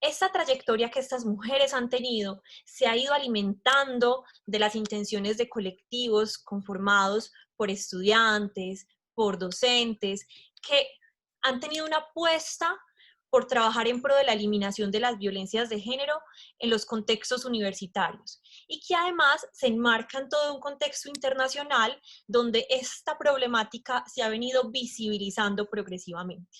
esta trayectoria que estas mujeres han tenido se ha ido alimentando de las intenciones de colectivos conformados por estudiantes, por docentes, que han tenido una apuesta por trabajar en pro de la eliminación de las violencias de género en los contextos universitarios y que además se enmarca en todo un contexto internacional donde esta problemática se ha venido visibilizando progresivamente.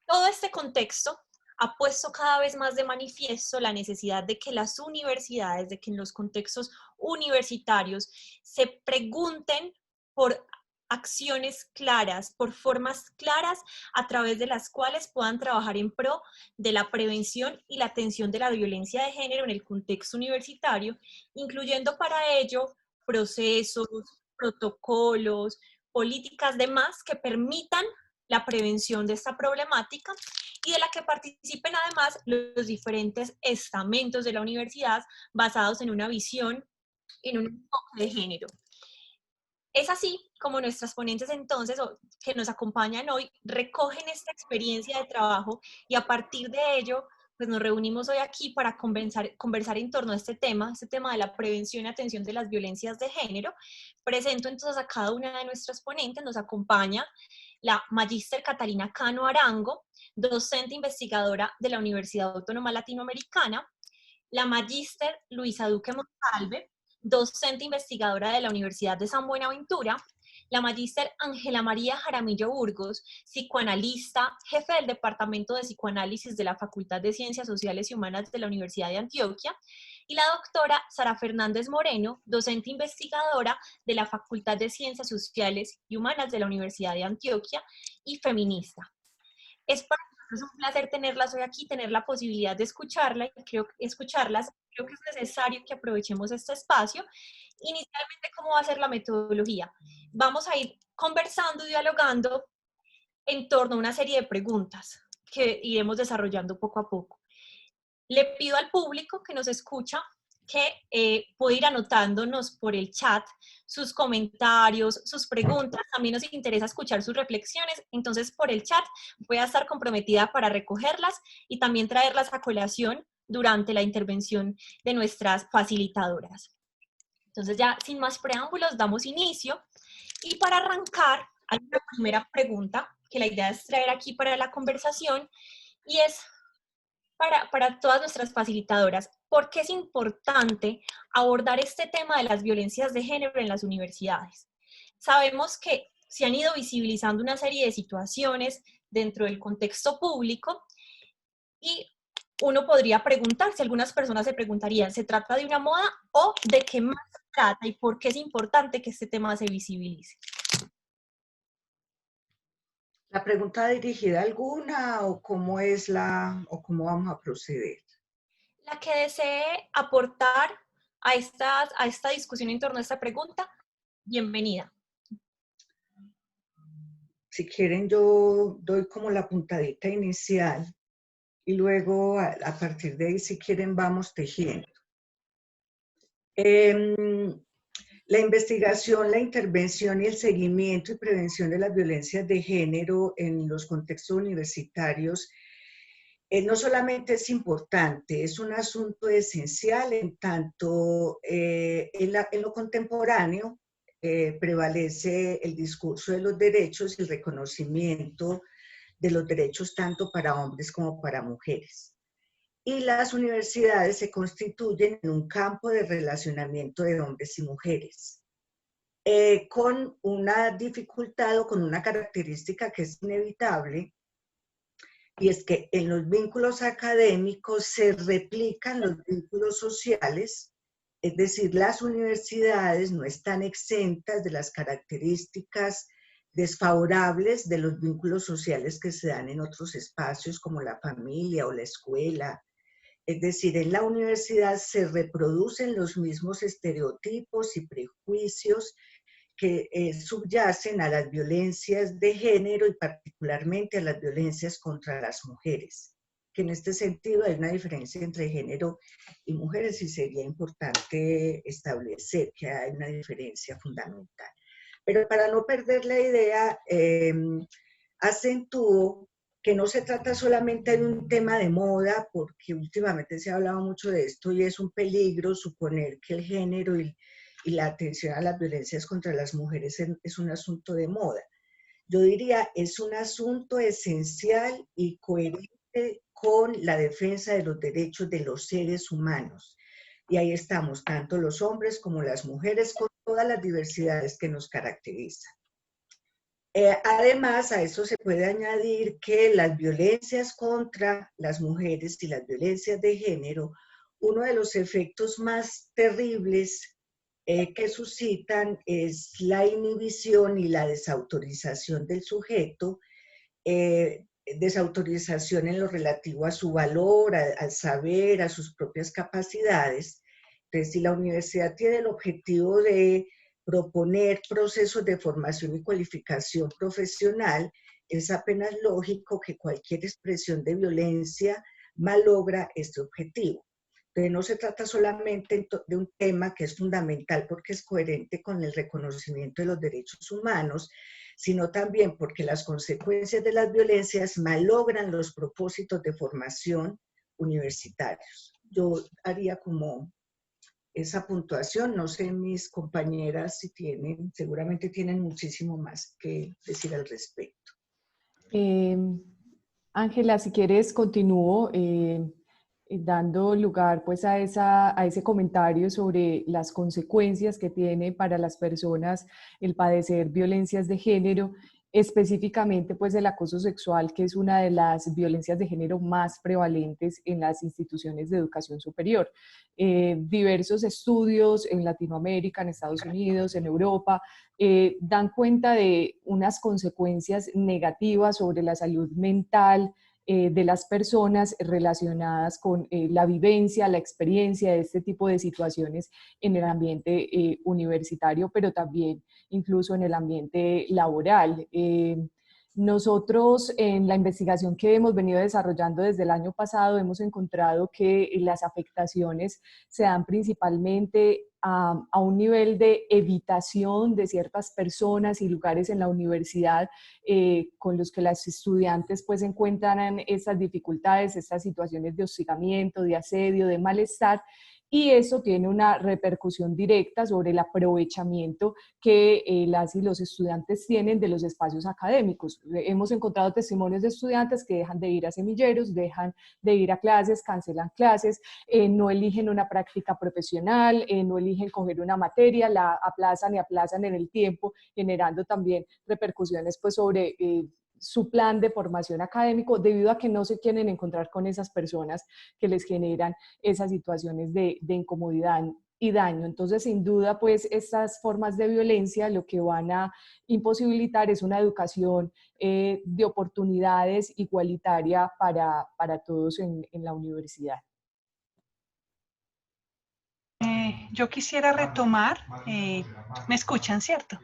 Todo este contexto ha puesto cada vez más de manifiesto la necesidad de que las universidades, de que en los contextos universitarios se pregunten por acciones claras, por formas claras a través de las cuales puedan trabajar en pro de la prevención y la atención de la violencia de género en el contexto universitario, incluyendo para ello procesos, protocolos, políticas demás que permitan la prevención de esta problemática y de la que participen además los diferentes estamentos de la universidad basados en una visión, en un enfoque de género. Es así como nuestras ponentes entonces, que nos acompañan hoy, recogen esta experiencia de trabajo y a partir de ello, pues nos reunimos hoy aquí para conversar en torno a este tema de la prevención y atención de las violencias de género. Presento entonces a cada una de nuestras ponentes, nos acompaña la magíster Catalina Cano Arango, docente investigadora de la Universidad Autónoma Latinoamericana, la magíster Luisa Duque Montalve, docente investigadora de la Universidad de San Buenaventura, la magíster Ángela María Jaramillo Burgos, psicoanalista, jefe del Departamento de Psicoanálisis de la Facultad de Ciencias Sociales y Humanas de la Universidad de Antioquia, y la doctora Sara Fernández Moreno, docente investigadora de la Facultad de Ciencias Sociales y Humanas de la Universidad de Antioquia y feminista. Es para nosotros un placer tenerlas hoy aquí, tener la posibilidad de escucharlas. Creo que es necesario que aprovechemos este espacio. Inicialmente, ¿cómo va a ser la metodología? Vamos a ir conversando y dialogando en torno a una serie de preguntas que iremos desarrollando poco a poco. Le pido al público que nos escucha que puede ir anotándonos por el chat sus comentarios, sus preguntas. También nos interesa escuchar sus reflexiones. Entonces, por el chat voy a estar comprometida para recogerlas y también traerlas a colación durante la intervención de nuestras facilitadoras. Entonces, ya sin más preámbulos, damos inicio. Y para arrancar, hay una primera pregunta que la idea es traer aquí para la conversación y es para todas nuestras facilitadoras, ¿por qué es importante abordar este tema de las violencias de género en las universidades? Sabemos que se han ido visibilizando una serie de situaciones dentro del contexto público y uno podría preguntarse, algunas personas se preguntarían, ¿se trata de una moda o de qué más se trata y por qué es importante que este tema se visibilice? ¿La pregunta dirigida a alguna o cómo es o cómo vamos a proceder? La que desee aportar a esta discusión en torno a esta pregunta, bienvenida. Si quieren, yo doy como la puntadita inicial y luego a partir de ahí, si quieren, vamos tejiendo. La investigación, la intervención y el seguimiento y prevención de las violencias de género en los contextos universitarios no solamente es importante, es un asunto esencial en tanto en lo contemporáneo prevalece el discurso de los derechos y el reconocimiento de los derechos tanto para hombres como para mujeres. Y las universidades se constituyen en un campo de relacionamiento de hombres y mujeres, con una dificultad o con una característica que es inevitable, y es que en los vínculos académicos se replican los vínculos sociales, es decir, las universidades no están exentas de las características desfavorables de los vínculos sociales que se dan en otros espacios como la familia o la escuela. Es decir, en la universidad se reproducen los mismos estereotipos y prejuicios que subyacen a las violencias de género y particularmente a las violencias contra las mujeres, que en este sentido hay una diferencia entre género y mujeres y sería importante establecer que hay una diferencia fundamental. Pero para no perder la idea, acentúo que no se trata solamente de un tema de moda, porque últimamente se ha hablado mucho de esto y es un peligro suponer que el género y la atención a las violencias contra las mujeres es un asunto de moda. Yo diría, es un asunto esencial y coherente con la defensa de los derechos de los seres humanos. Y ahí estamos, tanto los hombres como las mujeres, con todas las diversidades que nos caracterizan. Además, a eso se puede añadir que las violencias contra las mujeres y las violencias de género, uno de los efectos más terribles que suscitan es la inhibición y la desautorización del sujeto, desautorización en lo relativo a su valor, al saber, a sus propias capacidades. Entonces, si la universidad tiene el objetivo de proponer procesos de formación y cualificación profesional, es apenas lógico que cualquier expresión de violencia malogra este objetivo. Entonces, no se trata solamente de un tema que es fundamental porque es coherente con el reconocimiento de los derechos humanos, sino también porque las consecuencias de las violencias malogran los propósitos de formación universitarios. Yo haría como esa puntuación, no sé mis compañeras si tienen, seguramente tienen muchísimo más que decir al respecto. Ángela, si quieres continúo dando lugar pues a ese comentario sobre las consecuencias que tiene para las personas el padecer violencias de género, específicamente pues el acoso sexual, que es una de las violencias de género más prevalentes en las instituciones de educación superior. Diversos estudios en Latinoamérica, en Estados Unidos, en Europa, dan cuenta de unas consecuencias negativas sobre la salud mental de las personas relacionadas con la vivencia, la experiencia de este tipo de situaciones en el ambiente universitario, pero también incluso en el ambiente laboral. Nosotros en la investigación que hemos venido desarrollando desde el año pasado hemos encontrado que las afectaciones se dan principalmente a un nivel de evitación de ciertas personas y lugares en la universidad con los que las estudiantes pues encuentran estas dificultades, estas situaciones de hostigamiento, de asedio, de malestar, y eso tiene una repercusión directa sobre el aprovechamiento que las y los estudiantes tienen de los espacios académicos. Hemos encontrado testimonios de estudiantes que dejan de ir a semilleros, dejan de ir a clases, cancelan clases, no eligen una práctica profesional, no eligen coger una materia, la aplazan y aplazan en el tiempo, generando también repercusiones pues sobre su plan de formación académico, debido a que no se quieren encontrar con esas personas que les generan esas situaciones de incomodidad y daño. Entonces, sin duda, pues estas formas de violencia lo que van a imposibilitar es una educación de oportunidades igualitaria para todos en la universidad. Yo quisiera retomar, me escuchan, ¿cierto?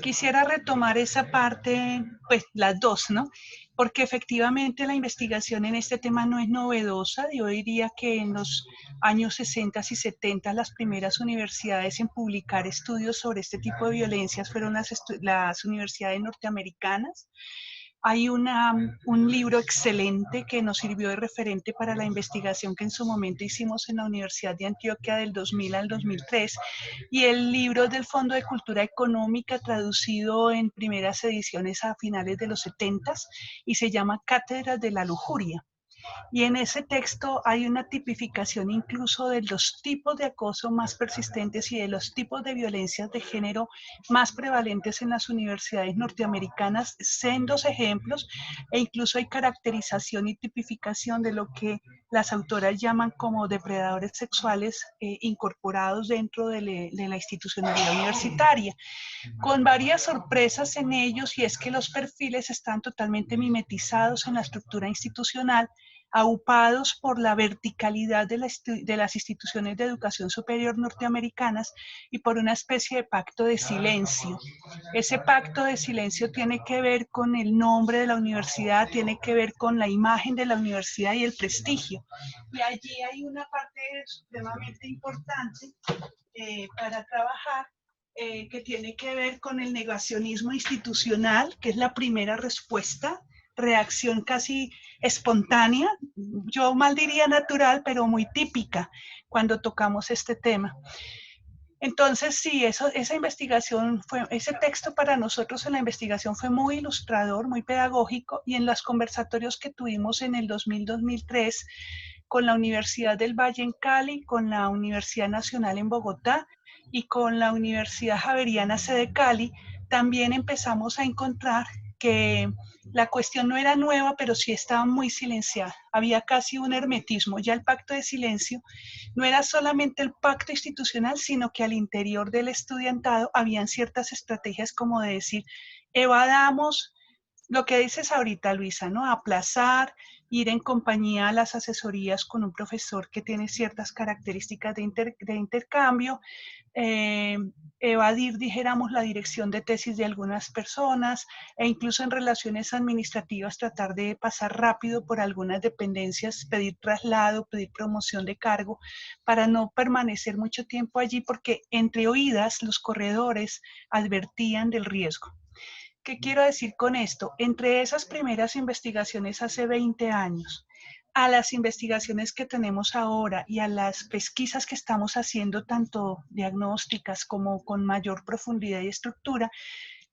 Quisiera retomar esa parte, pues las dos, ¿no? Porque efectivamente la investigación en este tema no es novedosa. Yo diría que en los años 60 y 70 las primeras universidades en publicar estudios sobre este tipo de violencias fueron las universidades norteamericanas. Hay un libro excelente que nos sirvió de referente para la investigación que en su momento hicimos en la Universidad de Antioquia del 2000 al 2003, y el libro del Fondo de Cultura Económica, traducido en primeras ediciones a finales de los 70, y se llama Cátedras de la Lujuria. Y en ese texto hay una tipificación incluso de los tipos de acoso más persistentes y de los tipos de violencias de género más prevalentes en las universidades norteamericanas, sendos ejemplos, e incluso hay caracterización y tipificación de lo que las autoras llaman como depredadores sexuales incorporados dentro de la institucionalidad universitaria, con varias sorpresas en ellos, y es que los perfiles están totalmente mimetizados en la estructura institucional, aupados por la verticalidad de las instituciones de educación superior norteamericanas y por una especie de pacto de silencio. Ese pacto de silencio tiene que ver con el nombre de la universidad, tiene que ver con la imagen de la universidad y el prestigio. Y allí hay una parte supremamente importante para trabajar, que tiene que ver con el negacionismo institucional, que es la primera respuesta reacción casi espontánea, yo mal diría natural, pero muy típica cuando tocamos este tema. Entonces, sí, esa investigación ese texto para nosotros en la investigación fue muy ilustrador, muy pedagógico, y en los conversatorios que tuvimos en el 2000-2003 con la Universidad del Valle en Cali, con la Universidad Nacional en Bogotá y con la Universidad Javeriana sede Cali, también empezamos a encontrar que la cuestión no era nueva, pero sí estaba muy silenciada. Había casi un hermetismo. Ya el pacto de silencio no era solamente el pacto institucional, sino que al interior del estudiantado habían ciertas estrategias como de decir, evadamos lo que dices ahorita, Luisa, ¿no? Aplazar, ir en compañía a las asesorías con un profesor que tiene ciertas características de intercambio, eh, evadir, dijéramos, la dirección de tesis de algunas personas e incluso en relaciones administrativas tratar de pasar rápido por algunas dependencias, pedir traslado, pedir promoción de cargo para no permanecer mucho tiempo allí porque entre oídas los corredores advertían del riesgo. ¿Qué quiero decir con esto? Entre esas primeras investigaciones hace 20 años, a las investigaciones que tenemos ahora y a las pesquisas que estamos haciendo, tanto diagnósticas como con mayor profundidad y estructura,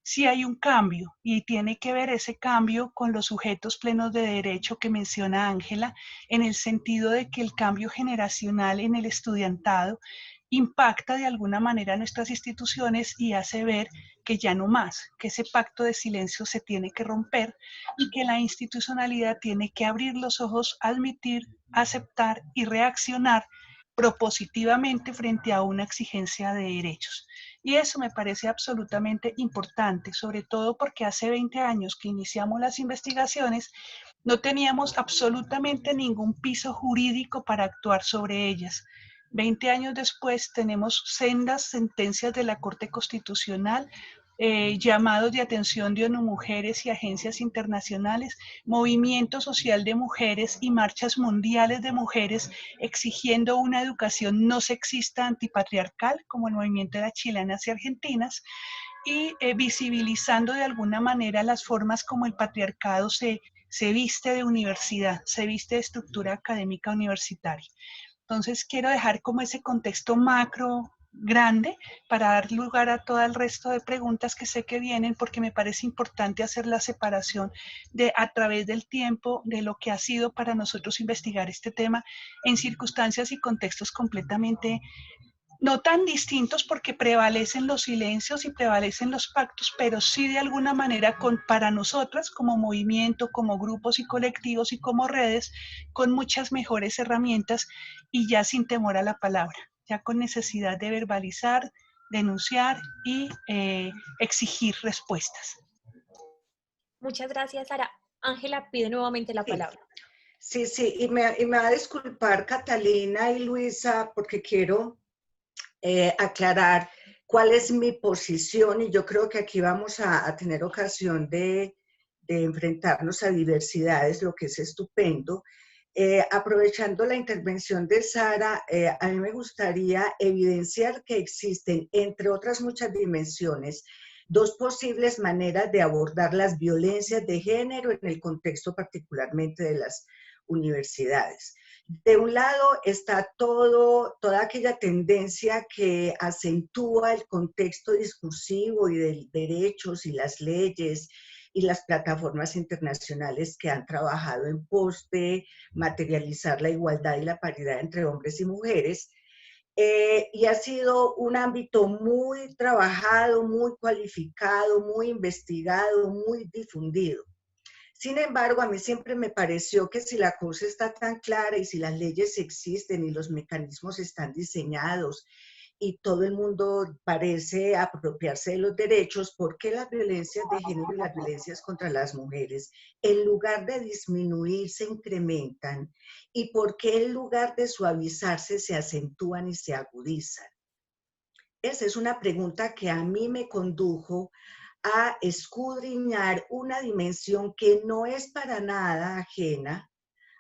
sí hay un cambio y tiene que ver ese cambio con los sujetos plenos de derecho que menciona Ángela, en el sentido de que el cambio generacional en el estudiantado impacta de alguna manera nuestras instituciones y hace ver que ya no más, que ese pacto de silencio se tiene que romper y que la institucionalidad tiene que abrir los ojos, admitir, aceptar y reaccionar propositivamente frente a una exigencia de derechos. Y eso me parece absolutamente importante, sobre todo porque hace 20 años que iniciamos las investigaciones, no teníamos absolutamente ningún piso jurídico para actuar sobre ellas. 20 años después tenemos sendas sentencias de la Corte Constitucional, llamados de atención de ONU Mujeres y agencias internacionales, movimiento social de mujeres y marchas mundiales de mujeres exigiendo una educación no sexista antipatriarcal, como el movimiento de las chilenas y argentinas, y visibilizando de alguna manera las formas como el patriarcado se viste de universidad, se viste de estructura académica universitaria. Entonces quiero dejar como ese contexto macro grande para dar lugar a todo el resto de preguntas que sé que vienen, porque me parece importante hacer la separación de a través del tiempo de lo que ha sido para nosotros investigar este tema en circunstancias y contextos completamente no tan distintos porque prevalecen los silencios y prevalecen los pactos, pero sí de alguna manera para nosotras como movimiento, como grupos y colectivos y como redes, con muchas mejores herramientas y ya sin temor a la palabra, ya con necesidad de verbalizar, denunciar y exigir respuestas. Muchas gracias, Sara. Ángela pide nuevamente la Sí, palabra. sí, y me va a disculpar Catalina y Luisa porque quiero aclarar cuál es mi posición y yo creo que aquí vamos a tener ocasión de enfrentarnos a diversidades, lo que es estupendo. Aprovechando la intervención de Sara, a mí me gustaría evidenciar que existen, entre otras muchas dimensiones, dos posibles maneras de abordar las violencias de género en el contexto particularmente de las universidades. De un lado está toda aquella tendencia que acentúa el contexto discursivo y de derechos y las leyes y las plataformas internacionales que han trabajado en pos de materializar la igualdad y la paridad entre hombres y mujeres. Y ha sido un ámbito muy trabajado, muy cualificado, muy investigado, muy difundido. Sin embargo, a mí siempre me pareció que si la cosa está tan clara y si las leyes existen y los mecanismos están diseñados y todo el mundo parece apropiarse de los derechos, ¿por qué las violencias de género y las violencias contra las mujeres, en lugar de disminuir, se incrementan? ¿Y por qué en lugar de suavizarse, se acentúan y se agudizan? Esa es una pregunta que a mí me condujo a escudriñar una dimensión que no es para nada ajena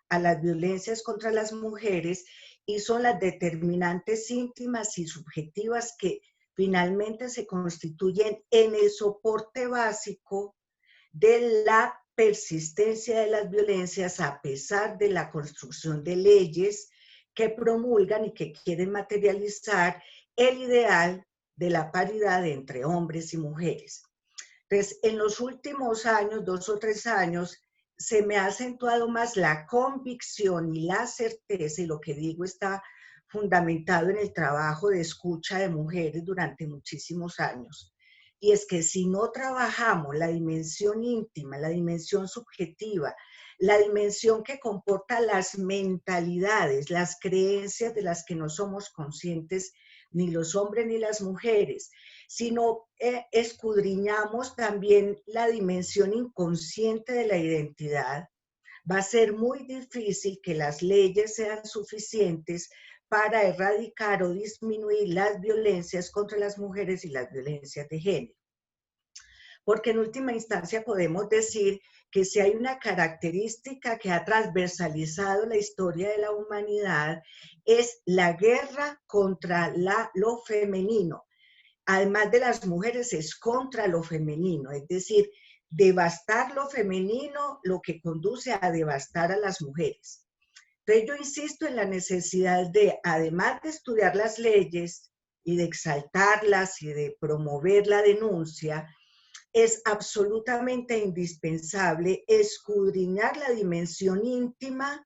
a las violencias contra las mujeres y son las determinantes íntimas y subjetivas que finalmente se constituyen en el soporte básico de la persistencia de las violencias a pesar de la construcción de leyes que promulgan y que quieren materializar el ideal de la paridad entre hombres y mujeres. Entonces, en los últimos años, 2 o 3 años, se me ha acentuado más la convicción y la certeza, y lo que digo está fundamentado en el trabajo de escucha de mujeres durante muchísimos años. Y es que si no trabajamos la dimensión íntima, la dimensión subjetiva, la dimensión que comporta las mentalidades, las creencias de las que no somos conscientes ni los hombres ni las mujeres, sino escudriñamos también la dimensión inconsciente de la identidad, va a ser muy difícil que las leyes sean suficientes para erradicar o disminuir las violencias contra las mujeres y las violencias de género. Porque en última instancia podemos decir que si hay una característica que ha transversalizado la historia de la humanidad, es la guerra contra lo femenino. Además de las mujeres, es contra lo femenino, es decir, devastar lo femenino, lo que conduce a devastar a las mujeres. Entonces yo insisto en la necesidad de, además de estudiar las leyes y de exaltarlas y de promover la denuncia, es absolutamente indispensable escudriñar la dimensión íntima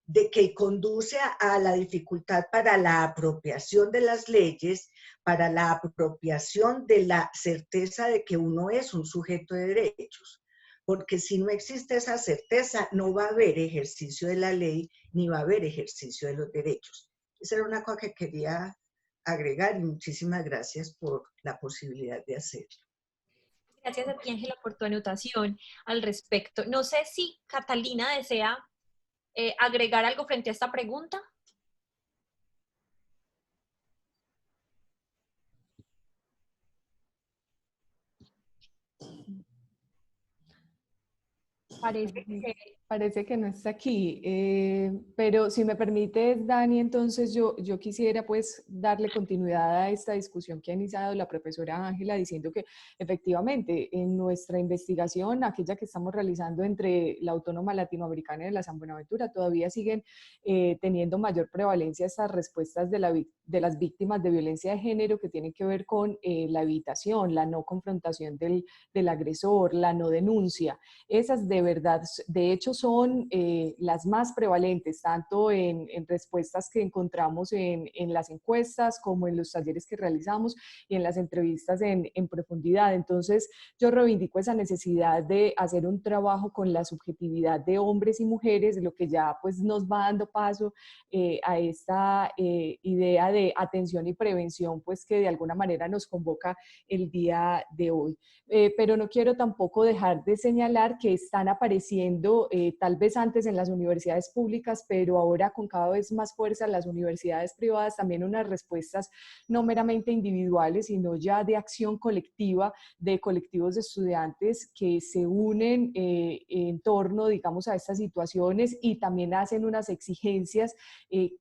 de que conduce a la dificultad para la apropiación de las leyes, para la apropiación de la certeza de que uno es un sujeto de derechos. Porque si no existe esa certeza, no va a haber ejercicio de la ley, ni va a haber ejercicio de los derechos. Esa era una cosa que quería agregar y muchísimas gracias por la posibilidad de hacerlo. Gracias a ti, Ángela, por tu anotación al respecto. No sé si Catalina desea agregar algo frente a esta pregunta. Parece que no está aquí, pero si me permites, Dani, entonces yo quisiera pues darle continuidad a esta discusión que ha iniciado la profesora Ángela, diciendo que efectivamente en nuestra investigación, aquella que estamos realizando entre la Autónoma Latinoamericana y la San Buenaventura, todavía siguen teniendo mayor prevalencia estas respuestas de las víctimas de violencia de género que tienen que ver con la evitación, la no confrontación del agresor, la no denuncia. Esas de verdad, de hecho, son las más prevalentes, tanto en respuestas que encontramos en las encuestas como en los talleres que realizamos y en las entrevistas en profundidad. Entonces, yo reivindico esa necesidad de hacer un trabajo con la subjetividad de hombres y mujeres, lo que ya pues nos va dando paso a esta idea de atención y prevención, pues que de alguna manera nos convoca el día de hoy. Pero no quiero tampoco dejar de señalar que están apareciendo tal vez antes en las universidades públicas, pero ahora con cada vez más fuerza en las universidades privadas, también unas respuestas no meramente individuales, sino ya de acción colectiva de colectivos de estudiantes que se unen en torno, digamos, a estas situaciones y también hacen unas exigencias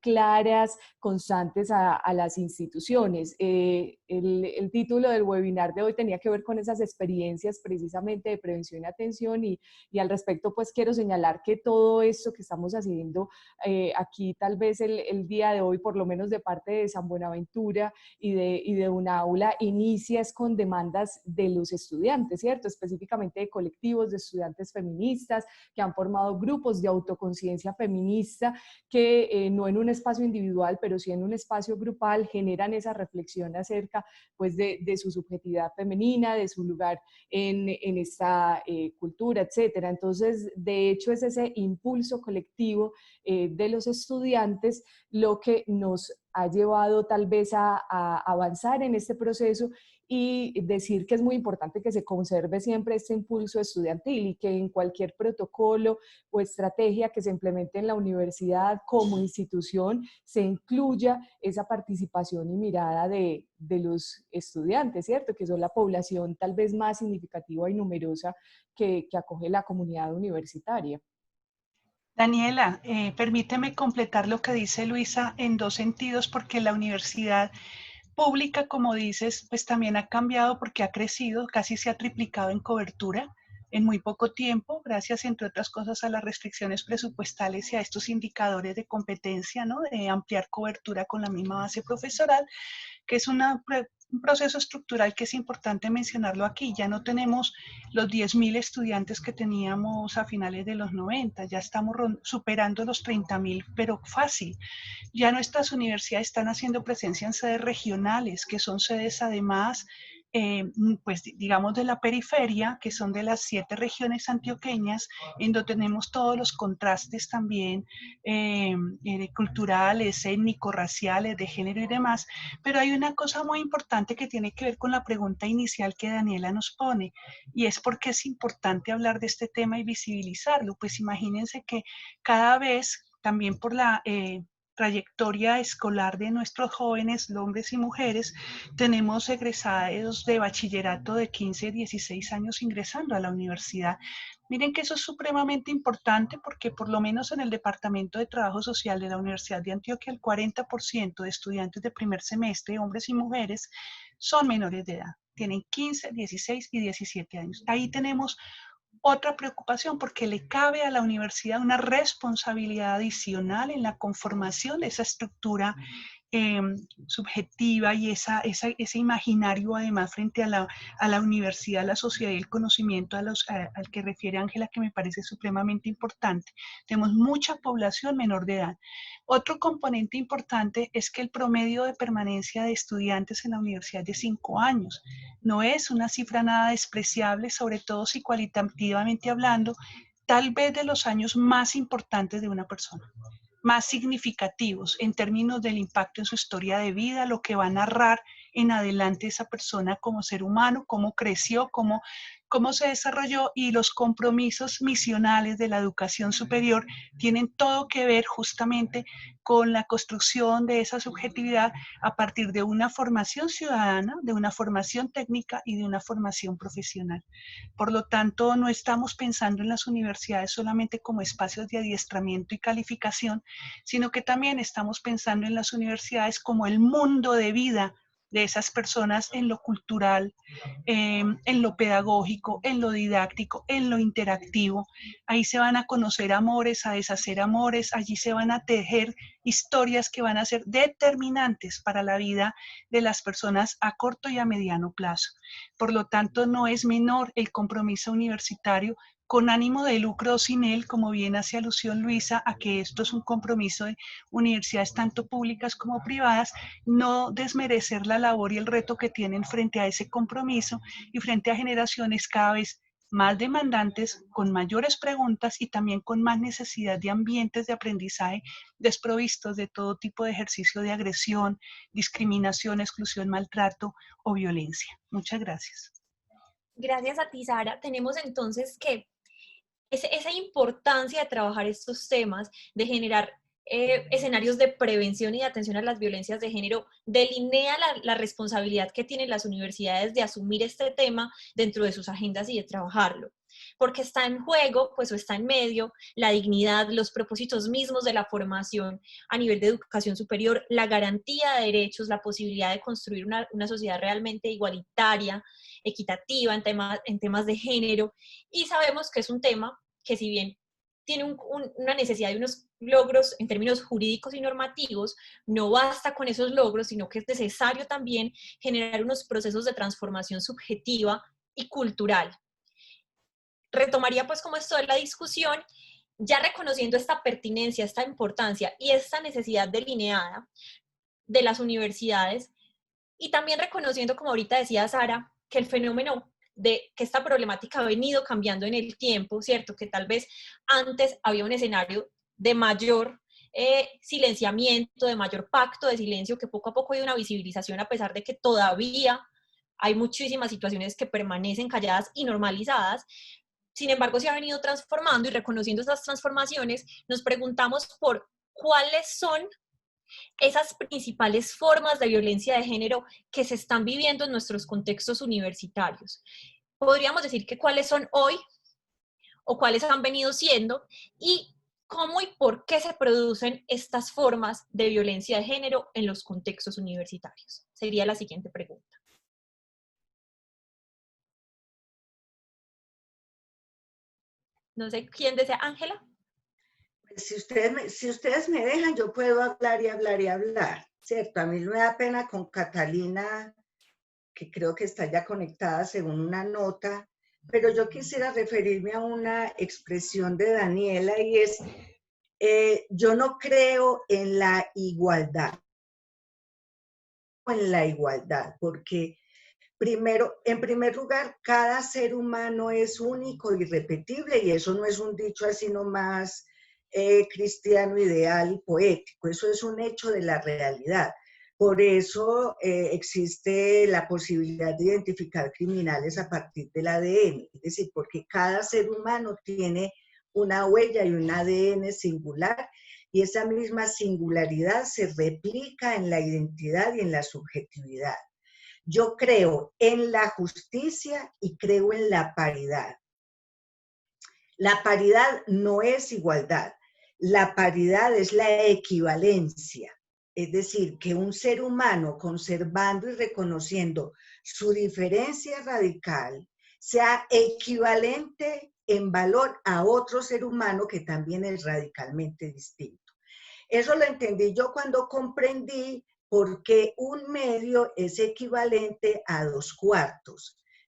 claras, constantes a las instituciones. El título del webinar de hoy tenía que ver con esas experiencias precisamente de prevención y atención y al respecto pues quiero señalar que todo esto que estamos haciendo aquí tal vez el día de hoy, por lo menos de parte de San Buenaventura y de una aula, inicia es con demandas de los estudiantes, ¿cierto? Específicamente de colectivos de estudiantes feministas que han formado grupos de autoconciencia feminista que no en un espacio individual, pero sí en un espacio grupal generan esa reflexión acerca pues de su subjetividad femenina, de su lugar en esta cultura, etcétera. Entonces, de hecho, es ese impulso colectivo de los estudiantes lo que nos ha llevado tal vez a avanzar en este proceso y decir que es muy importante que se conserve siempre este impulso estudiantil y que en cualquier protocolo o estrategia que se implemente en la universidad como institución se incluya esa participación y mirada de los estudiantes, ¿cierto? Que son la población tal vez más significativa y numerosa que acoge la comunidad universitaria. Daniela, permíteme completar lo que dice Luisa en dos sentidos, porque la universidad pública, como dices, pues también ha cambiado porque ha crecido, casi se ha triplicado en cobertura en muy poco tiempo, gracias entre otras cosas a las restricciones presupuestales y a estos indicadores de competencia, ¿no? De ampliar cobertura con la misma base profesoral, que es un proceso estructural que es importante mencionarlo aquí. Ya no tenemos los 10.000 estudiantes que teníamos a finales de los 90, ya estamos superando los 30.000, pero fácil. Ya nuestras universidades están haciendo presencia en sedes regionales, que son sedes además, pues digamos de la periferia, que son de las 7 regiones antioqueñas, en donde tenemos todos los contrastes también culturales, étnicos, raciales, de género y demás. Pero hay una cosa muy importante que tiene que ver con la pregunta inicial que Daniela nos pone, y es por qué es importante hablar de este tema y visibilizarlo. Pues imagínense que cada vez, también por la trayectoria escolar de nuestros jóvenes, hombres y mujeres, tenemos egresados de bachillerato de 15, 16 años ingresando a la universidad. Miren que eso es supremamente importante porque por lo menos en el Departamento de Trabajo Social de la Universidad de Antioquia, el 40% de estudiantes de primer semestre, hombres y mujeres, son menores de edad. Tienen 15, 16 y 17 años. Ahí tenemos otra preocupación porque le cabe a la universidad una responsabilidad adicional en la conformación de esa estructura eh, subjetiva y ese imaginario además frente a la universidad, a la sociedad y el conocimiento al que refiere Ángela, que me parece supremamente importante. Tenemos mucha población menor de edad. Otro componente importante es que el promedio de permanencia de estudiantes en la universidad es de 5 años. No es una cifra nada despreciable, sobre todo si cualitativamente hablando, tal vez de los años más importantes de una persona, más significativos en términos del impacto en su historia de vida, lo que va a narrar en adelante esa persona como ser humano, cómo creció, cómo se desarrolló, y los compromisos misionales de la educación superior tienen todo que ver justamente con la construcción de esa subjetividad a partir de una formación ciudadana, de una formación técnica y de una formación profesional. Por lo tanto, no estamos pensando en las universidades solamente como espacios de adiestramiento y calificación, sino que también estamos pensando en las universidades como el mundo de vida de esas personas en lo cultural, en lo pedagógico, en lo didáctico, en lo interactivo. Ahí se van a conocer amores, a deshacer amores, allí se van a tejer historias que van a ser determinantes para la vida de las personas a corto y a mediano plazo. Por lo tanto, no es menor el compromiso universitario con ánimo de lucro o sin él, como bien hace alusión Luisa, a que esto es un compromiso de universidades tanto públicas como privadas, no desmerecer la labor y el reto que tienen frente a ese compromiso y frente a generaciones cada vez más demandantes, con mayores preguntas y también con más necesidad de ambientes de aprendizaje desprovistos de todo tipo de ejercicio de agresión, discriminación, exclusión, maltrato o violencia. Muchas gracias. Gracias a ti, Sara. Tenemos entonces que esa importancia de trabajar estos temas, de generar escenarios de prevención y de atención a las violencias de género, delinea la responsabilidad que tienen las universidades de asumir este tema dentro de sus agendas y de trabajarlo. Porque está en juego, pues o está en medio, la dignidad, los propósitos mismos de la formación a nivel de educación superior, la garantía de derechos, la posibilidad de construir una sociedad realmente igualitaria, equitativa en temas de género, y sabemos que es un tema que si bien tiene una necesidad de unos logros en términos jurídicos y normativos, no basta con esos logros, sino que es necesario también generar unos procesos de transformación subjetiva y cultural. Retomaría pues como esto de la discusión, ya reconociendo esta pertinencia, esta importancia y esta necesidad delineada de las universidades, y también reconociendo, como ahorita decía Sara, que el fenómeno de que esta problemática ha venido cambiando en el tiempo, ¿cierto? Que tal vez antes había un escenario de mayor silenciamiento, de mayor pacto de silencio, que poco a poco hay una visibilización, a pesar de que todavía hay muchísimas situaciones que permanecen calladas y normalizadas. Sin embargo, se ha venido transformando, y reconociendo esas transformaciones, nos preguntamos por cuáles son esas principales formas de violencia de género que se están viviendo en nuestros contextos universitarios. Podríamos decir que cuáles son hoy o cuáles han venido siendo, y cómo y por qué se producen estas formas de violencia de género en los contextos universitarios. Sería la siguiente pregunta. No sé quién desea, Ángela. Si ustedes me dejan, yo puedo hablar y hablar y hablar, ¿cierto? A mí me da pena con Catalina, que creo que está ya conectada según una nota, pero yo quisiera referirme a una expresión de Daniela y es, yo no creo en la igualdad, porque primero, en primer lugar, cada ser humano es único, irrepetible, y eso no es un dicho así nomás cristiano, ideal y poético, eso es un hecho de la realidad. Por eso existe la posibilidad de identificar criminales a partir del ADN, es decir, porque cada ser humano tiene una huella y un ADN singular, y esa misma singularidad se replica en la identidad y en la subjetividad. Yo creo en la justicia y creo en la paridad. La paridad no es igualdad, la paridad es la equivalencia. Es decir, que un ser humano conservando y reconociendo su diferencia radical sea equivalente en valor a otro ser humano que también es radicalmente distinto. Eso lo entendí yo cuando comprendí por qué un medio es equivalente a 2/4.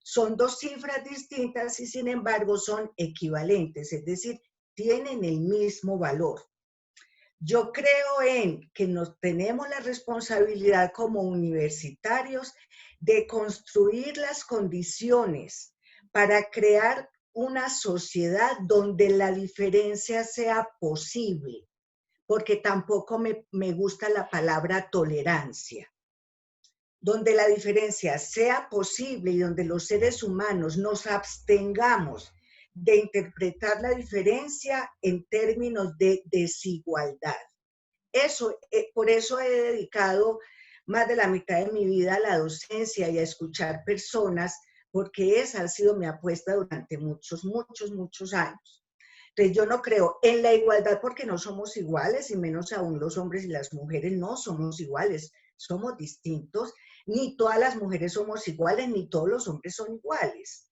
Son dos cifras distintas y sin embargo son equivalentes, es decir, tienen el mismo valor. Yo creo en que nos tenemos la responsabilidad como universitarios de construir las condiciones para crear una sociedad donde la diferencia sea posible, porque tampoco me gusta la palabra tolerancia. Donde la diferencia sea posible y donde los seres humanos nos abstengamos de interpretar la diferencia en términos de desigualdad. Por eso he dedicado más de la mitad de mi vida a la docencia y a escuchar personas, porque esa ha sido mi apuesta durante muchos, muchos, muchos años. Entonces yo no creo en la igualdad porque no somos iguales y menos aún los hombres y las mujeres no somos iguales, somos distintos, ni todas las mujeres somos iguales, ni todos los hombres son iguales.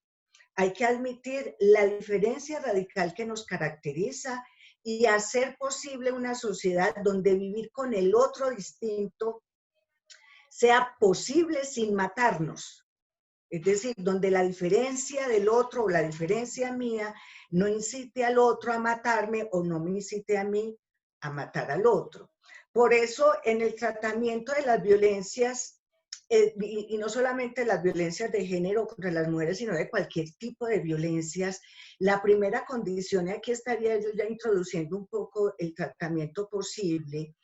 Hay que admitir la diferencia radical que nos caracteriza y hacer posible una sociedad donde vivir con el otro distinto sea posible sin matarnos. Es decir, donde la diferencia del otro o la diferencia mía no incite al otro a matarme o no me incite a mí a matar al otro. Por eso, en el tratamiento de las violencias, y no solamente las violencias de género contra las mujeres, sino de cualquier tipo de violencias, la primera condición, y aquí estaría yo ya introduciendo un poco el tratamiento posible,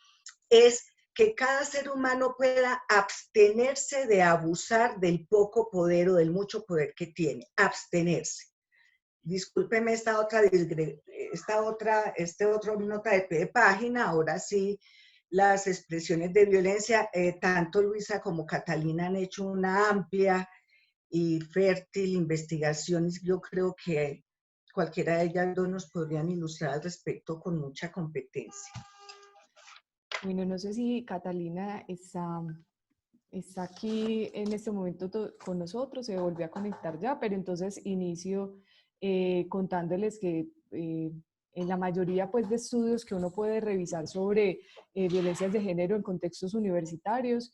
es que cada ser humano pueda abstenerse de abusar del poco poder o del mucho poder que tiene, abstenerse. Discúlpeme esta otra nota de pie de página, ahora sí, las expresiones de violencia, tanto Luisa como Catalina han hecho una amplia y fértil investigación, yo creo que cualquiera de ellas dos nos podrían ilustrar al respecto con mucha competencia. Bueno, no sé si Catalina está aquí en este momento con nosotros, se volvió a conectar ya, pero entonces inicio contándoles que en la mayoría pues, de estudios que uno puede revisar sobre violencias de género en contextos universitarios,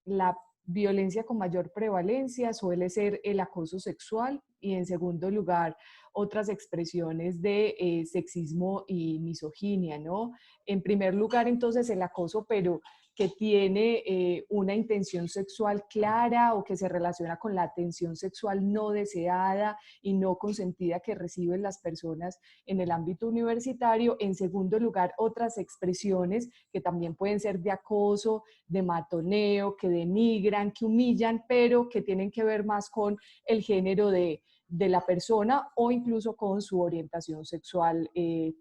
la violencia con mayor prevalencia suele ser el acoso sexual y en segundo lugar otras expresiones de sexismo y misoginia, ¿no? En primer lugar entonces el acoso, pero que tiene una intención sexual clara o que se relaciona con la atención sexual no deseada y no consentida que reciben las personas en el ámbito universitario. En segundo lugar, otras expresiones que también pueden ser de acoso, de matoneo, que denigran, que humillan, pero que tienen que ver más con el género de la persona o incluso con su orientación sexual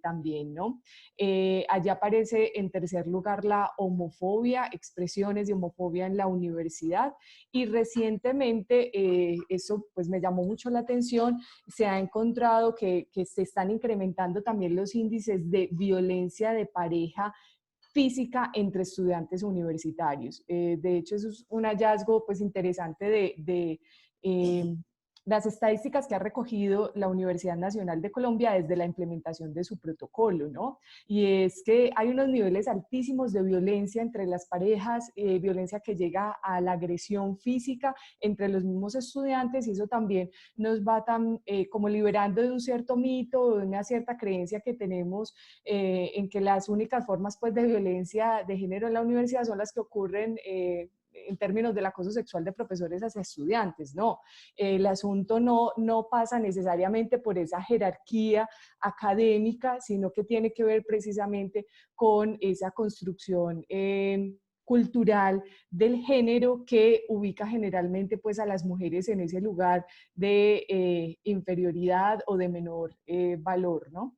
también, ¿no? Allá aparece en tercer lugar la homofobia, expresiones de homofobia en la universidad y recientemente, eso pues me llamó mucho la atención, se ha encontrado que se están incrementando también los índices de violencia de pareja física entre estudiantes universitarios. De hecho, eso es un hallazgo pues interesante las estadísticas que ha recogido la Universidad Nacional de Colombia desde la implementación de su protocolo, ¿no? Y es que hay unos niveles altísimos de violencia entre las parejas, violencia que llega a la agresión física entre los mismos estudiantes, y eso también nos va como liberando de un cierto mito, de una cierta creencia que tenemos en que las únicas formas pues, de violencia de género en la universidad son las que ocurren en términos del acoso sexual de profesores hacia estudiantes. No, el asunto no pasa necesariamente por esa jerarquía académica, sino que tiene que ver precisamente con esa construcción cultural del género que ubica generalmente pues a las mujeres en ese lugar de inferioridad o de menor valor, ¿no?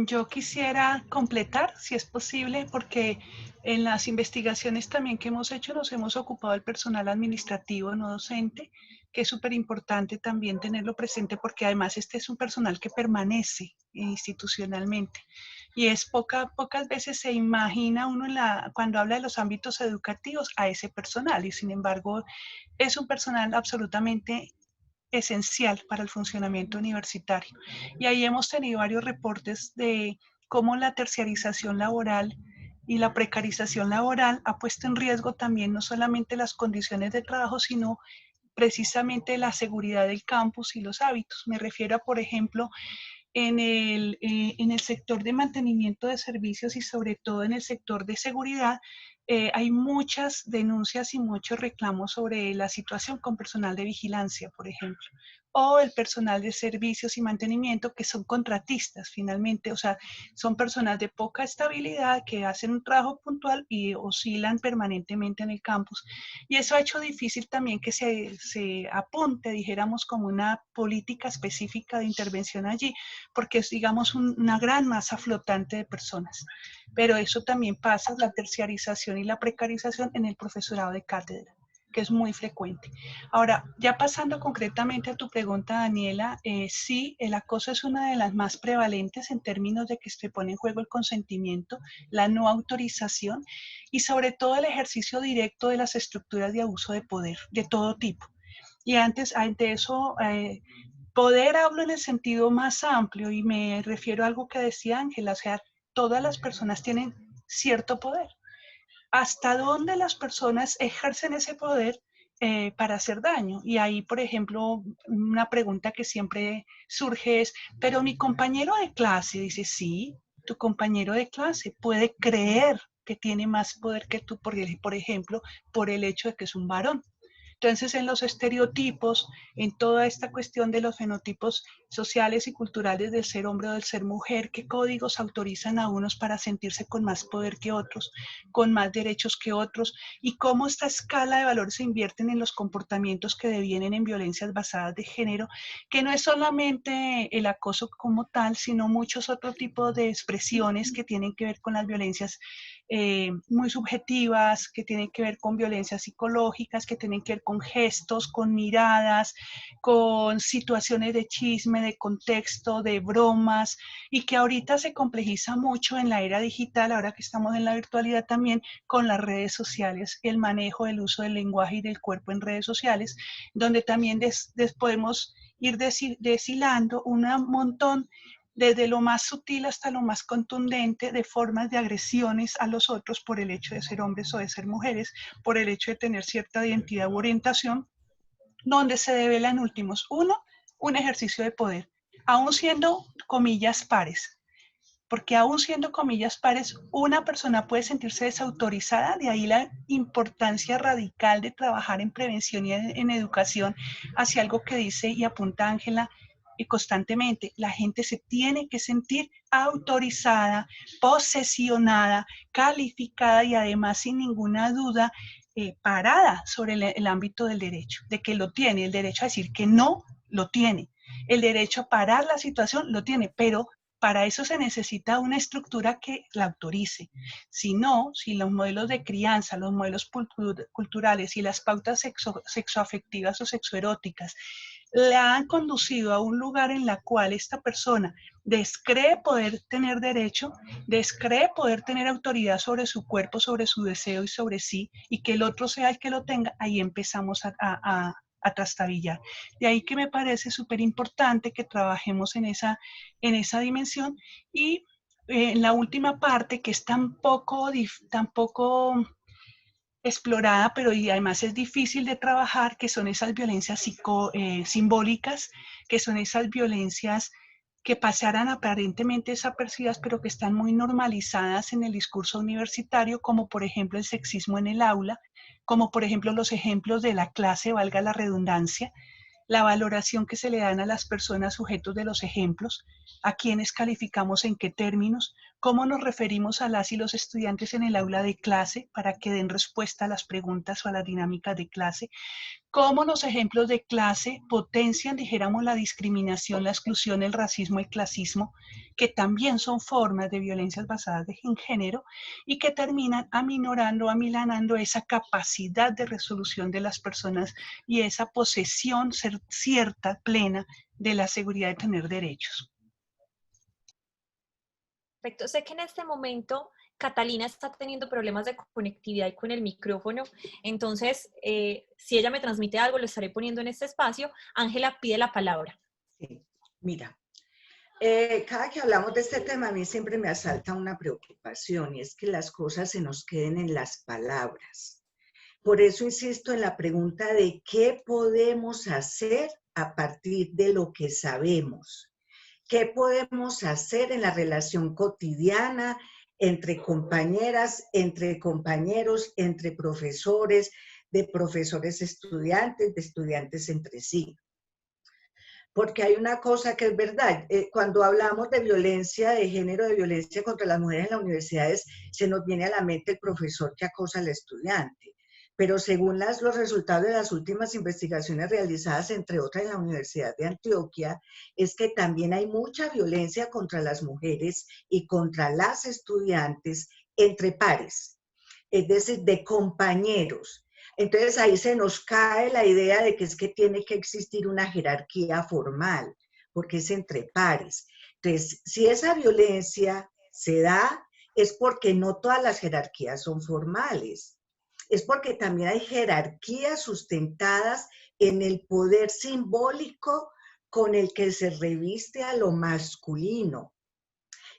Yo quisiera completar, si es posible, porque en las investigaciones también que hemos hecho nos hemos ocupado del personal administrativo no docente, que es súper importante también tenerlo presente porque además este es un personal que permanece institucionalmente y es pocas veces se imagina uno cuando habla de los ámbitos educativos a ese personal y sin embargo es un personal absolutamente esencial para el funcionamiento universitario. Y ahí hemos tenido varios reportes de cómo la terciarización laboral y la precarización laboral ha puesto en riesgo también no solamente las condiciones de trabajo, sino precisamente la seguridad del campus y los hábitos. Me refiero a, por ejemplo, en el sector de mantenimiento de servicios y sobre todo en el sector de seguridad, hay muchas denuncias y muchos reclamos sobre la situación con personal de vigilancia, por ejemplo, o el personal de servicios y mantenimiento que son contratistas finalmente, o sea, son personas de poca estabilidad que hacen un trabajo puntual y oscilan permanentemente en el campus. Y eso ha hecho difícil también que se apunte, dijéramos, como una política específica de intervención allí, porque es, digamos, una gran masa flotante de personas. Pero eso también pasa, la terciarización y la precarización en el profesorado de cátedra, que es muy frecuente. Ahora, ya pasando concretamente a tu pregunta, Daniela, sí, el acoso es una de las más prevalentes en términos de que se pone en juego el consentimiento, la no autorización y sobre todo el ejercicio directo de las estructuras de abuso de poder de todo tipo. Y antes, ante eso, poder hablo en el sentido más amplio y me refiero a algo que decía Ángela, o sea, todas las personas tienen cierto poder. ¿Hasta dónde las personas ejercen ese poder para hacer daño? Y ahí, por ejemplo, una pregunta que siempre surge es, pero mi compañero de clase dice, sí, tu compañero de clase puede creer que tiene más poder que tú, por ejemplo, por el hecho de que es un varón. Entonces, en los estereotipos, en toda esta cuestión de los fenotipos sociales y culturales del ser hombre o del ser mujer, ¿qué códigos autorizan a unos para sentirse con más poder que otros, con más derechos que otros? Y cómo esta escala de valores se invierten en los comportamientos que devienen en violencias basadas de género, que no es solamente el acoso como tal, sino muchos otros tipos de expresiones que tienen que ver con las violencias muy subjetivas, que tienen que ver con violencias psicológicas, que tienen que ver con gestos, con miradas, con situaciones de chisme, de contexto, de bromas, y que ahorita se complejiza mucho en la era digital, ahora que estamos en la virtualidad también, con las redes sociales, el manejo del uso del lenguaje y del cuerpo en redes sociales, donde también podemos ir deshilando un montón desde lo más sutil hasta lo más contundente, de formas de agresiones a los otros por el hecho de ser hombres o de ser mujeres, por el hecho de tener cierta identidad u orientación, donde se devela en últimos, uno, un ejercicio de poder, aún siendo comillas pares, porque aún siendo comillas pares, una persona puede sentirse desautorizada, de ahí la importancia radical de trabajar en prevención y en educación hacia algo que dice y apunta Ángela constantemente. La gente se tiene que sentir autorizada, posesionada, calificada y además sin ninguna duda parada sobre el ámbito del derecho, de que lo tiene, el derecho a decir que no lo tiene, el derecho a parar la situación lo tiene, pero para eso se necesita una estructura que la autorice. Si no, si los modelos de crianza, los modelos culturales y las pautas sexoafectivas o sexoeróticas la han conducido a un lugar en la cual esta persona descree poder tener derecho, descree poder tener autoridad sobre su cuerpo, sobre su deseo y sobre sí, y que el otro sea el que lo tenga, ahí empezamos a trastabillar. De ahí que me parece súper importante que trabajemos en esa dimensión. Y en la última parte, que es tan poco explorada, pero y además es difícil de trabajar, que son esas violencias simbólicas, que son esas violencias que pasaran aparentemente desapercibidas, pero que están muy normalizadas en el discurso universitario, como por ejemplo el sexismo en el aula, como por ejemplo los ejemplos de la clase, valga la redundancia, la valoración que se le dan a las personas sujetos de los ejemplos, a quienes calificamos en qué términos, cómo nos referimos a las y los estudiantes en el aula de clase para que den respuesta a las preguntas o a las dinámicas de clase, cómo los ejemplos de clase potencian, dijéramos, la discriminación, la exclusión, el racismo, el clasismo, que también son formas de violencias basadas en género y que terminan aminorando, amilanando esa capacidad de resolución de las personas y esa posesión cierta, plena, de la seguridad de tener derechos. Perfecto. Sé que en este momento Catalina está teniendo problemas de conectividad y con el micrófono, entonces si ella me transmite algo lo estaré poniendo en este espacio. Ángela pide la palabra. Sí, mira, cada que hablamos de este tema a mí siempre me asalta una preocupación y es que las cosas se nos queden en las palabras. Por eso insisto en la pregunta de qué podemos hacer a partir de lo que sabemos. ¿Qué podemos hacer en la relación cotidiana entre compañeras, entre compañeros, entre profesores, de profesores estudiantes, de estudiantes entre sí? Porque hay una cosa que es verdad, cuando hablamos de violencia de género, de violencia contra las mujeres en las universidades, se nos viene a la mente el profesor que acosa al estudiante. Pero según los resultados de las últimas investigaciones realizadas, entre otras en la Universidad de Antioquia, es que también hay mucha violencia contra las mujeres y contra las estudiantes entre pares, es decir, de compañeros. Entonces ahí se nos cae la idea de que es que tiene que existir una jerarquía formal, porque es entre pares. Entonces, si esa violencia se da, es porque no todas las jerarquías son formales. Es porque también hay jerarquías sustentadas en el poder simbólico con el que se reviste a lo masculino.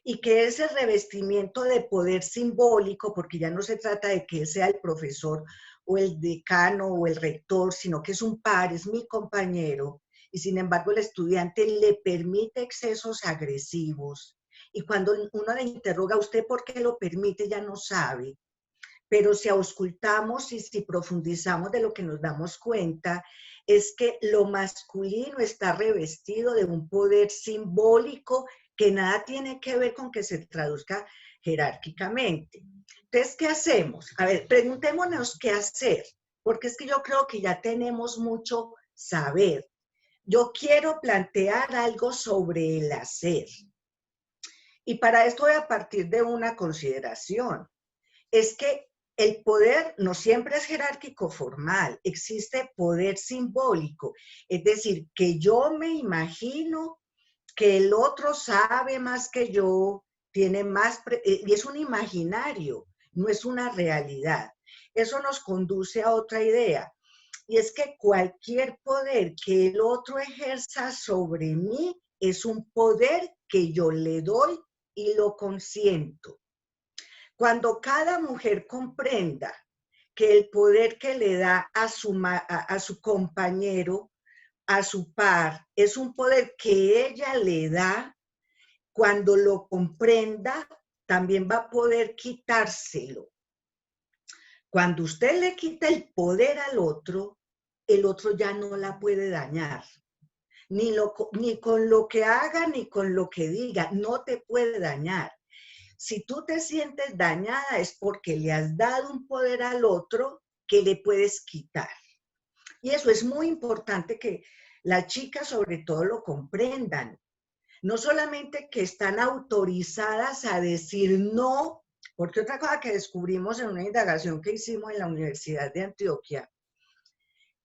Y que ese revestimiento de poder simbólico, porque ya no se trata de que sea el profesor o el decano o el rector, sino que es un par, es mi compañero, y sin embargo el estudiante le permite excesos agresivos. Y cuando uno le interroga a usted por qué lo permite, ya no sabe. Pero si auscultamos y si profundizamos de lo que nos damos cuenta, es que lo masculino está revestido de un poder simbólico que nada tiene que ver con que se traduzca jerárquicamente. Entonces, ¿qué hacemos? A ver, preguntémonos qué hacer, porque es que yo creo que ya tenemos mucho saber. Yo quiero plantear algo sobre el hacer. Y para esto voy a partir de una consideración. Es que el poder no siempre es jerárquico formal, existe poder simbólico, es decir, que yo me imagino que el otro sabe más que yo, tiene más, y es un imaginario, no es una realidad. Eso nos conduce a otra idea, y es que cualquier poder que el otro ejerza sobre mí es un poder que yo le doy y lo consiento. Cuando cada mujer comprenda que el poder que le da a su compañero, a su par, es un poder que ella le da, cuando lo comprenda, también va a poder quitárselo. Cuando usted le quita el poder al otro, el otro ya no la puede dañar. Ni con lo que haga, ni con lo que diga, no te puede dañar. Si tú te sientes dañada es porque le has dado un poder al otro que le puedes quitar. Y eso es muy importante que las chicas sobre todo lo comprendan. No solamente que están autorizadas a decir no, porque otra cosa que descubrimos en una indagación que hicimos en la Universidad de Antioquia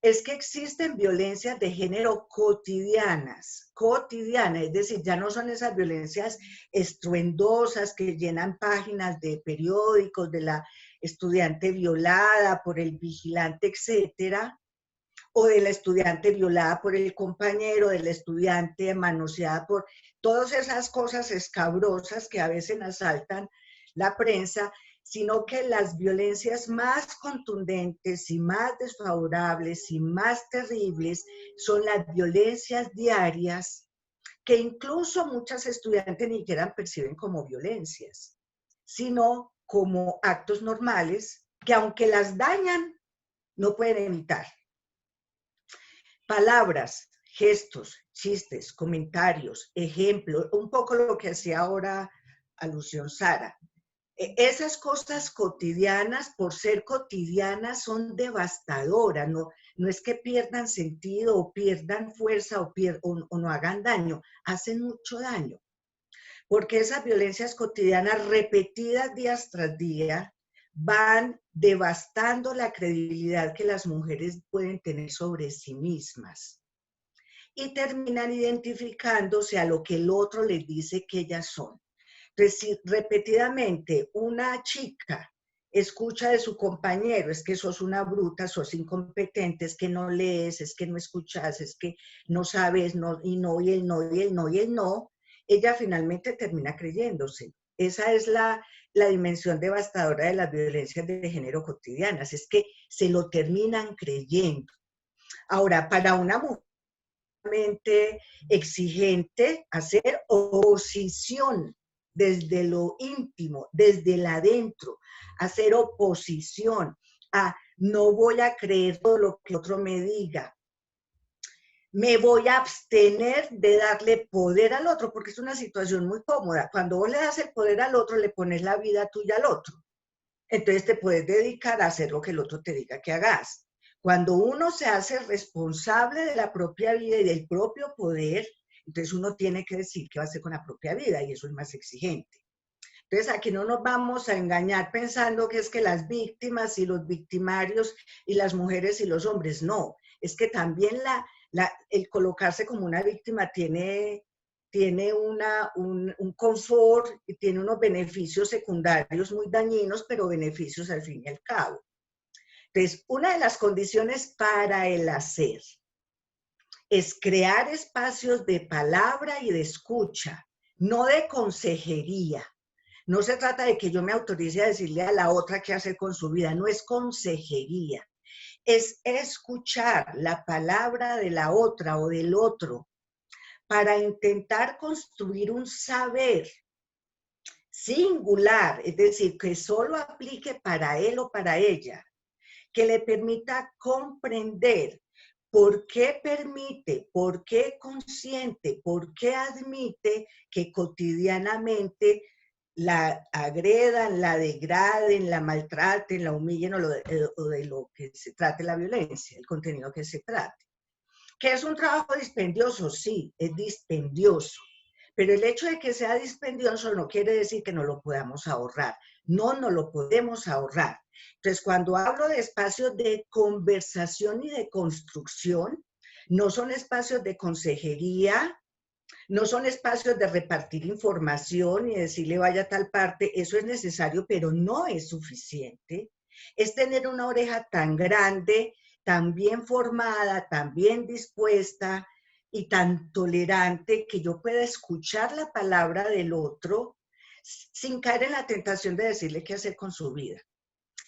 es que existen violencias de género cotidianas, es decir, ya no son esas violencias estruendosas que llenan páginas de periódicos, de la estudiante violada por el vigilante, etcétera, o de la estudiante violada por el compañero, de la estudiante manoseada por todas esas cosas escabrosas que a veces asaltan la prensa, sino que las violencias más contundentes y más desfavorables y más terribles son las violencias diarias, que incluso muchas estudiantes ni siquiera perciben como violencias, sino como actos normales que aunque las dañan, no pueden evitar. Palabras, gestos, chistes, comentarios, ejemplos, un poco lo que hacía ahora alusión Sara. Esas cosas cotidianas, por ser cotidianas, son devastadoras, no es que pierdan sentido o pierdan fuerza o no hagan daño, hacen mucho daño, porque esas violencias cotidianas repetidas día tras día van devastando la credibilidad que las mujeres pueden tener sobre sí mismas y terminan identificándose a lo que el otro les dice que ellas son. Entonces, si repetidamente una chica escucha de su compañero, es que sos una bruta, sos incompetente, es que no lees, es que no escuchas, es que no sabes, no, y no, y el no, y el no, y el no, ella finalmente termina creyéndose. Esa es la dimensión devastadora de las violencias de género cotidianas, es que se lo terminan creyendo. Ahora, para una mujer exigente, hacer oposición desde lo íntimo, desde el adentro, hacer oposición a no voy a creer todo lo que otro me diga, me voy a abstener de darle poder al otro, porque es una situación muy cómoda. Cuando vos le das el poder al otro, le pones la vida tuya al otro. Entonces te puedes dedicar a hacer lo que el otro te diga que hagas. Cuando uno se hace responsable de la propia vida y del propio poder, entonces uno tiene que decir qué va a hacer con la propia vida y eso es más exigente. Entonces aquí no nos vamos a engañar pensando que es que las víctimas y los victimarios y las mujeres y los hombres, no. Es que también el colocarse como una víctima tiene un confort y tiene unos beneficios secundarios muy dañinos, pero beneficios al fin y al cabo. Entonces, una de las condiciones para el hacer es crear espacios de palabra y de escucha, no de consejería. No se trata de que yo me autorice a decirle a la otra qué hacer con su vida, no es consejería, es escuchar la palabra de la otra o del otro para intentar construir un saber singular, es decir, que solo aplique para él o para ella, que le permita comprender por qué permite, por qué consiente, por qué admite que cotidianamente la agredan, la degraden, la maltraten, la humillen o de lo que se trate la violencia, el contenido que se trate. ¿Que es un trabajo dispendioso? Sí, es dispendioso. Pero el hecho de que sea dispendioso no quiere decir que no lo podamos ahorrar. No nos lo podemos ahorrar. Entonces, cuando hablo de espacios de conversación y de construcción, no son espacios de consejería, no son espacios de repartir información y decirle vaya a tal parte, eso es necesario, pero no es suficiente. Es tener una oreja tan grande, tan bien formada, tan bien dispuesta y tan tolerante que yo pueda escuchar la palabra del otro sin caer en la tentación de decirle qué hacer con su vida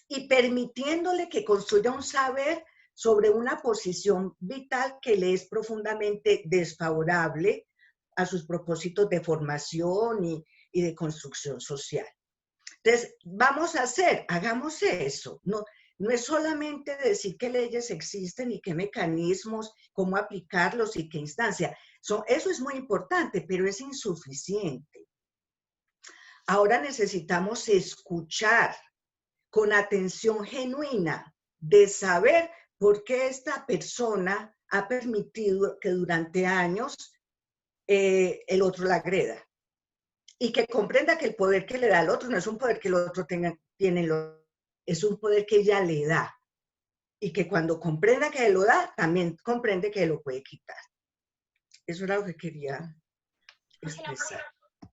y permitiéndole que construya un saber sobre una posición vital que le es profundamente desfavorable a sus propósitos de formación y de construcción social. Entonces, vamos a hagamos eso. No es solamente decir qué leyes existen y qué mecanismos, cómo aplicarlos y qué instancia. Eso es muy importante, pero es insuficiente. Ahora necesitamos escuchar con atención genuina de saber por qué esta persona ha permitido que durante años el otro la agreda. Y que comprenda que el poder que le da al otro no es un poder que el otro tiene, es un poder que ella le da. Y que cuando comprenda que lo da, también comprende que lo puede quitar. Eso era lo que quería expresar.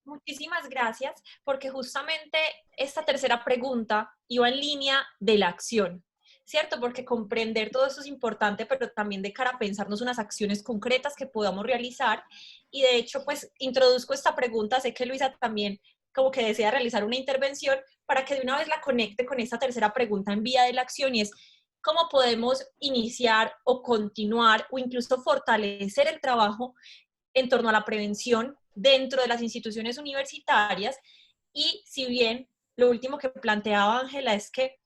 Muchísimas gracias, porque justamente esta tercera pregunta iba en línea de la acción. ¿cierto? Porque comprender todo eso es importante, pero también de cara a pensarnos unas acciones concretas que podamos realizar. Y de hecho, pues introduzco esta pregunta, sé que Luisa también como que desea realizar una intervención para que de una vez la conecte con esta tercera pregunta en vía de la acción, y es cómo podemos iniciar o continuar o incluso fortalecer el trabajo en torno a la prevención dentro de las instituciones universitarias. Y si bien lo último que planteaba Ángela es que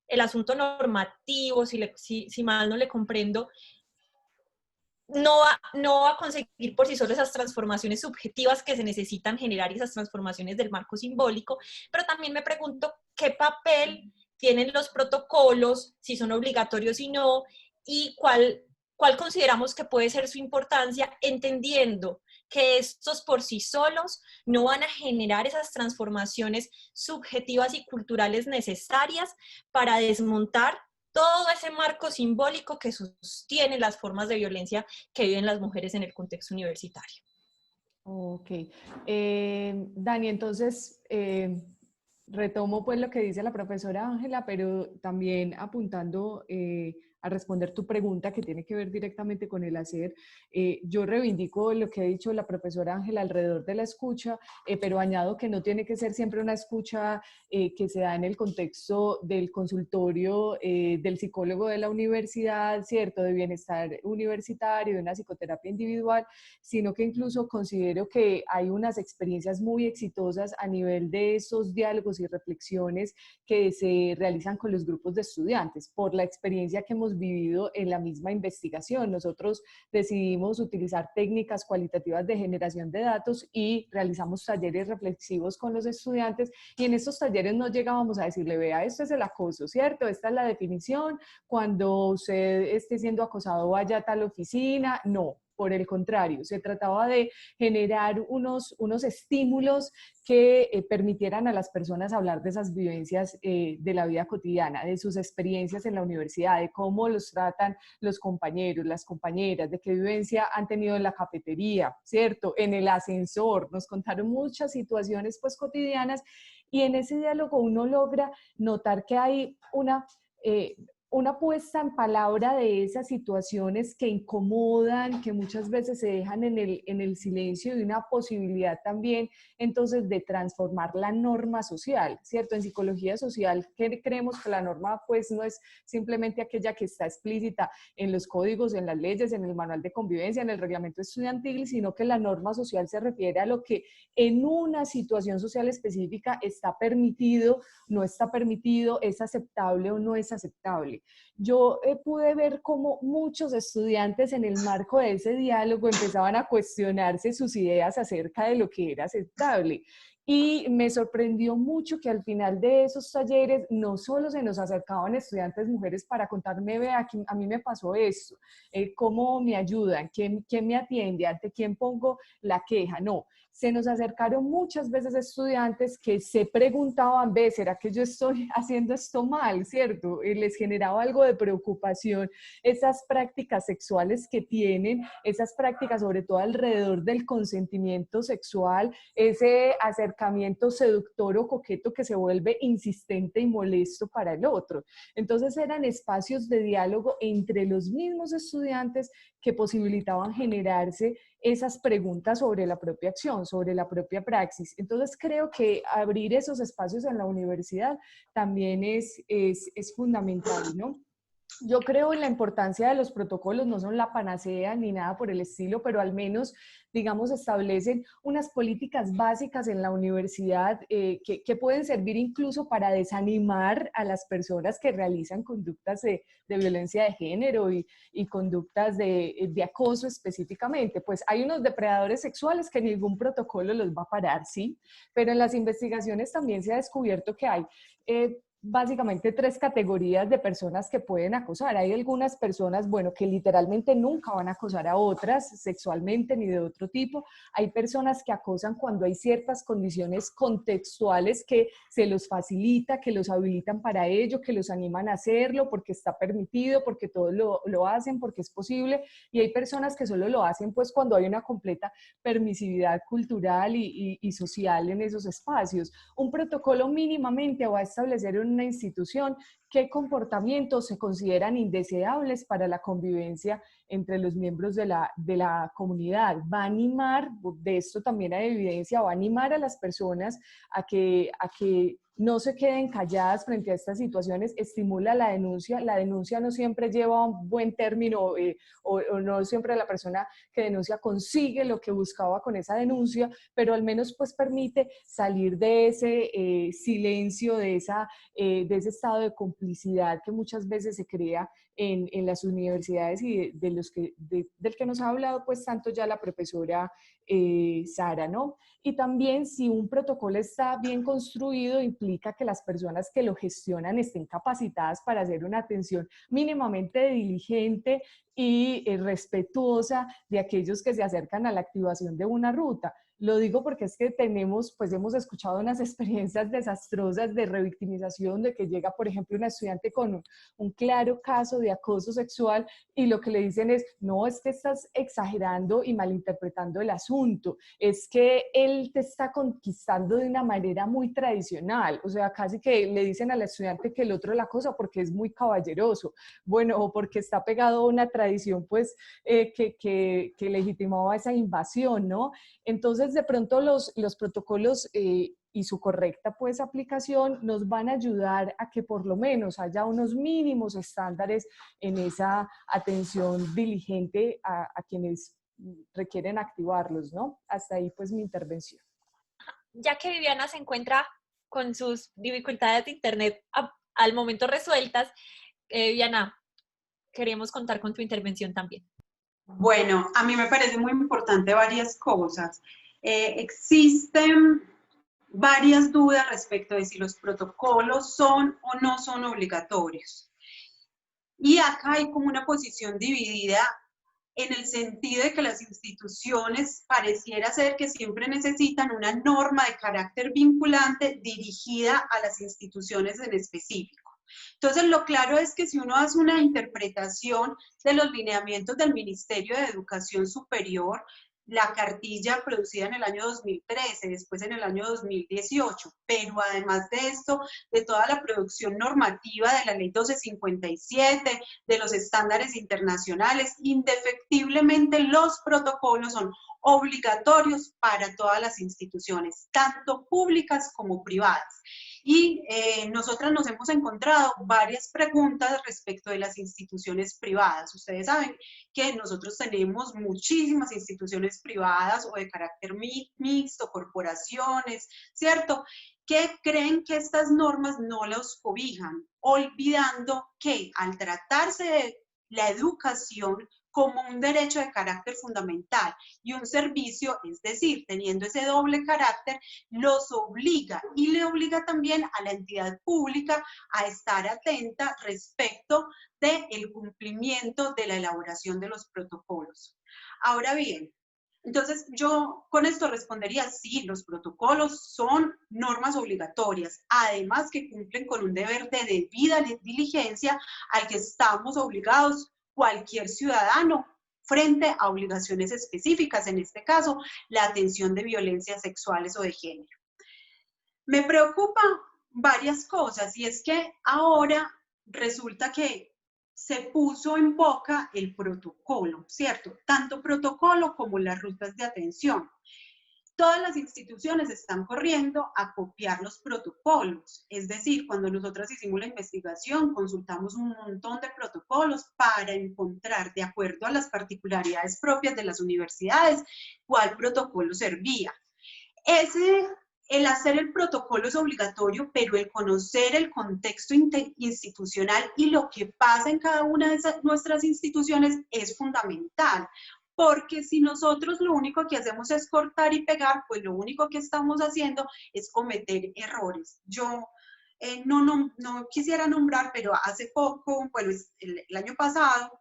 el asunto normativo, si mal no le comprendo, no va a conseguir por sí solo esas transformaciones subjetivas que se necesitan generar y esas transformaciones del marco simbólico, pero también me pregunto qué papel tienen los protocolos, si son obligatorios y no, y cuál consideramos que puede ser su importancia, entendiendo que estos por sí solos no van a generar esas transformaciones subjetivas y culturales necesarias para desmontar todo ese marco simbólico que sostiene las formas de violencia que viven las mujeres en el contexto universitario. Ok. Dani, entonces, retomo pues lo que dice la profesora Ángela, pero también apuntando a responder tu pregunta que tiene que ver directamente con el hacer. Yo reivindico lo que ha dicho la profesora Ángela alrededor de la escucha, pero añado que no tiene que ser siempre una escucha que se da en el contexto del consultorio del psicólogo de la universidad, ¿cierto? De bienestar universitario, de una psicoterapia individual, sino que incluso considero que hay unas experiencias muy exitosas a nivel de esos diálogos y reflexiones que se realizan con los grupos de estudiantes, por la experiencia que hemos vivido en la misma investigación. Nosotros decidimos utilizar técnicas cualitativas de generación de datos y realizamos talleres reflexivos con los estudiantes, y en estos talleres no llegábamos a decirle, vea, esto es el acoso, ¿cierto? Esta es la definición, cuando usted esté siendo acosado vaya a tal oficina. No, por el contrario, se trataba de generar unos estímulos que permitieran a las personas hablar de esas vivencias de la vida cotidiana, de sus experiencias en la universidad, de cómo los tratan los compañeros, las compañeras, de qué vivencia han tenido en la cafetería, ¿cierto? En el ascensor, nos contaron muchas situaciones pues cotidianas, y en ese diálogo uno logra notar que hay una puesta en palabra de esas situaciones que incomodan, que muchas veces se dejan en el silencio, y una posibilidad también entonces de transformar la norma social, ¿cierto? En psicología social creemos que la norma pues no es simplemente aquella que está explícita en los códigos, en las leyes, en el manual de convivencia, en el reglamento estudiantil, sino que la norma social se refiere a lo que en una situación social específica está permitido, no está permitido, es aceptable o no es aceptable. Yo pude ver cómo muchos estudiantes en el marco de ese diálogo empezaban a cuestionarse sus ideas acerca de lo que era aceptable. Y me sorprendió mucho que al final de esos talleres no solo se nos acercaban estudiantes mujeres para contarme, vea, a mí me pasó esto, cómo me ayudan, quién me atiende, ante quién pongo la queja. No, se nos acercaron muchas veces estudiantes que se preguntaban, ve, ¿será que yo estoy haciendo esto mal? ¿Cierto? Les generaba algo de preocupación esas prácticas sexuales que tienen, esas prácticas sobre todo alrededor del consentimiento sexual, ese acercamiento seductor o coqueto que se vuelve insistente y molesto para el otro. Entonces eran espacios de diálogo entre los mismos estudiantes que posibilitaban generarse esas preguntas sobre la propia acción, sobre la propia praxis. Entonces creo que abrir esos espacios en la universidad también es fundamental, ¿no? Yo creo en la importancia de los protocolos, no son la panacea ni nada por el estilo, pero al menos, digamos, establecen unas políticas básicas en la universidad que pueden servir incluso para desanimar a las personas que realizan conductas de violencia de género y conductas de acoso específicamente. Pues hay unos depredadores sexuales que ningún protocolo los va a parar, ¿sí? Pero en las investigaciones también se ha descubierto que hay básicamente 3 categorías de personas que pueden acosar. Hay algunas personas, bueno, que literalmente nunca van a acosar a otras sexualmente ni de otro tipo. Hay personas que acosan cuando hay ciertas condiciones contextuales que se los facilita, que los habilitan para ello, que los animan a hacerlo porque está permitido, porque todos lo hacen, porque es posible. Y hay personas que solo lo hacen pues cuando hay una completa permisividad cultural y social en esos espacios. Un protocolo mínimamente va a establecer una institución, qué comportamientos se consideran indeseables para la convivencia entre los miembros de la comunidad. Va a animar, de esto también hay evidencia, va a animar a las personas a que no se queden calladas frente a estas situaciones, estimula la denuncia no siempre lleva a un buen término o no siempre la persona que denuncia consigue lo que buscaba con esa denuncia, pero al menos pues permite salir de ese silencio, de ese estado de complicidad que muchas veces se crea en las universidades y del que nos ha hablado pues tanto ya la profesora Sara, ¿no? Y también si un protocolo está bien construido, implica que las personas que lo gestionan estén capacitadas para hacer una atención mínimamente diligente y respetuosa de aquellos que se acercan a la activación de una ruta. Lo digo porque es que hemos escuchado unas experiencias desastrosas de revictimización, de que llega, por ejemplo, una estudiante con un claro caso de acoso sexual y lo que le dicen es, no, es que estás exagerando y malinterpretando el asunto, es que él te está conquistando de una manera muy tradicional, o sea, casi que le dicen al estudiante que el otro la acosa porque es muy caballeroso, bueno, o porque está pegado a una tradición, pues, que legitimaba esa invasión, ¿no? Entonces, de pronto los protocolos y su correcta pues aplicación nos van a ayudar a que por lo menos haya unos mínimos estándares en esa atención diligente a quienes requieren activarlos, ¿no? Hasta ahí pues mi intervención. Ya que Viviana se encuentra con sus dificultades de internet al momento resueltas, Viviana, queremos contar con tu intervención también. Bueno, a mí me parece muy importante varias cosas. Existen varias dudas respecto de si los protocolos son o no son obligatorios. Y acá hay como una posición dividida en el sentido de que las instituciones pareciera ser que siempre necesitan una norma de carácter vinculante dirigida a las instituciones en específico. Entonces, lo claro es que si uno hace una interpretación de los lineamientos del Ministerio de Educación Superior, la cartilla producida en el año 2013, después en el año 2018, pero además de esto, de toda la producción normativa de la Ley 1257, de los estándares internacionales, indefectiblemente los protocolos son obligatorios para todas las instituciones, tanto públicas como privadas. Y nosotras nos hemos encontrado varias preguntas respecto de las instituciones privadas. Ustedes saben que nosotros tenemos muchísimas instituciones privadas o de carácter mixto, corporaciones, ¿cierto?, que creen que estas normas no los cobijan, olvidando que al tratarse de la educación como un derecho de carácter fundamental y un servicio, es decir, teniendo ese doble carácter, los obliga y le obliga también a la entidad pública a estar atenta respecto del cumplimiento de la elaboración de los protocolos. Ahora bien, entonces yo con esto respondería, sí, los protocolos son normas obligatorias, además que cumplen con un deber de debida diligencia al que estamos obligados cualquier ciudadano frente a obligaciones específicas, en este caso, la atención de violencias sexuales o de género. Me preocupa varias cosas y es que ahora resulta que se puso en boca el protocolo, ¿cierto? Tanto protocolo como las rutas de atención. Todas las instituciones están corriendo a copiar los protocolos. Es decir, cuando nosotras hicimos la investigación, consultamos un montón de protocolos para encontrar, de acuerdo a las particularidades propias de las universidades, cuál protocolo servía. El hacer el protocolo es obligatorio, pero el conocer el contexto institucional y lo que pasa en cada una de nuestras instituciones es fundamental. Porque si nosotros lo único que hacemos es cortar y pegar, pues lo único que estamos haciendo es cometer errores. Yo no quisiera nombrar, pero hace poco, bueno, el año pasado,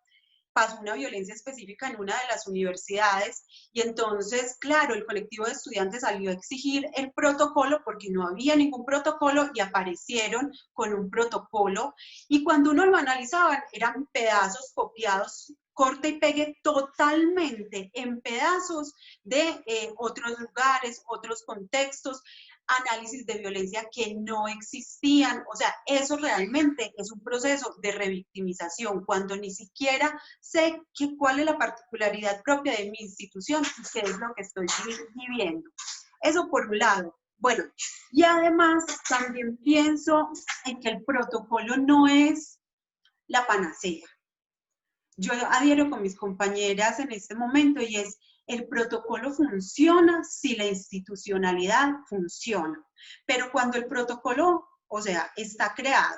pasó una violencia específica en una de las universidades y entonces, claro, el colectivo de estudiantes salió a exigir el protocolo porque no había ningún protocolo y aparecieron con un protocolo y cuando uno lo analizaba eran pedazos copiados, corte y pegue totalmente en pedazos de otros lugares, otros contextos. análisis de violencia que no existían. O sea, eso realmente es un proceso de revictimización, cuando ni siquiera sé cuál es la particularidad propia de mi institución y qué es lo que estoy viviendo. Eso por un lado. Bueno, y además también pienso en que el protocolo no es la panacea. Yo adhiero con mis compañeras en este momento y es, el protocolo funciona si la institucionalidad funciona. Pero cuando el protocolo, o sea, está creado,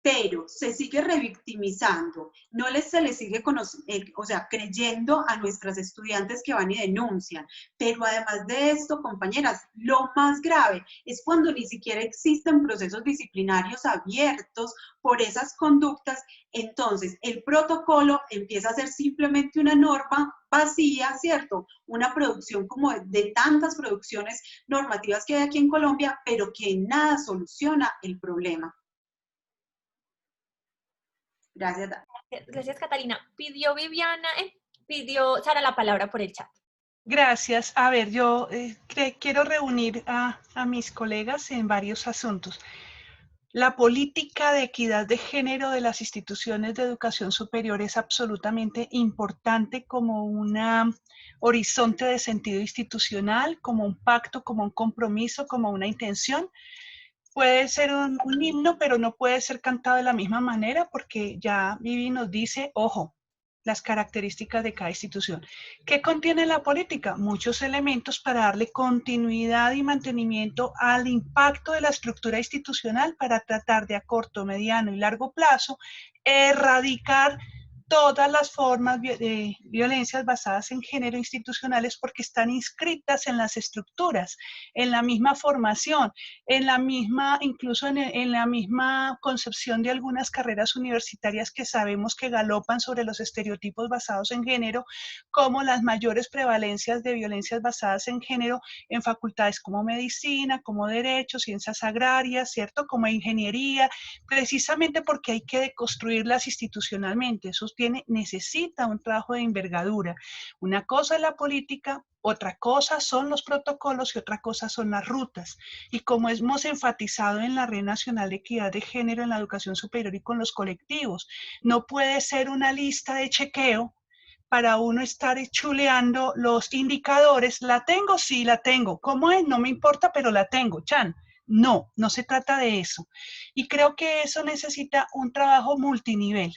pero se sigue revictimizando, se le sigue creyendo a nuestras estudiantes que van y denuncian. Pero además de esto, compañeras, lo más grave es cuando ni siquiera existen procesos disciplinarios abiertos por esas conductas. Entonces, el protocolo empieza a ser simplemente una norma vacía, ¿cierto? Una producción como de tantas producciones normativas que hay aquí en Colombia, pero que en nada soluciona el problema. Gracias. Gracias, Catalina. Pidió Sara la palabra por el chat. Gracias. A ver, yo quiero reunir a mis colegas en varios asuntos. La política de equidad de género de las instituciones de educación superior es absolutamente importante como un horizonte de sentido institucional, como un pacto, como un compromiso, como una intención. Puede ser un himno, pero no puede ser cantado de la misma manera porque ya Vivi nos dice, ojo, las características de cada institución. ¿Qué contiene la política? Muchos elementos para darle continuidad y mantenimiento al impacto de la estructura institucional para tratar de a corto, mediano y largo plazo erradicar todas las formas de violencias basadas en género institucionales porque están inscritas en las estructuras, en la misma formación, en la misma, incluso en la misma concepción de algunas carreras universitarias que sabemos que galopan sobre los estereotipos basados en género, como las mayores prevalencias de violencias basadas en género en facultades como medicina, como derecho, ciencias agrarias, ¿cierto? Como ingeniería, precisamente porque hay que deconstruirlas institucionalmente. Eso necesita un trabajo de envergadura. Una cosa es la política, otra cosa son los protocolos y otra cosa son las rutas. Y como hemos enfatizado en la Red Nacional de Equidad de Género en la Educación Superior y con los colectivos, no puede ser una lista de chequeo para uno estar chuleando los indicadores. ¿La tengo? Sí, la tengo. ¿Cómo es? No me importa, pero la tengo. Chan. No, no se trata de eso. Y creo que eso necesita un trabajo multinivel.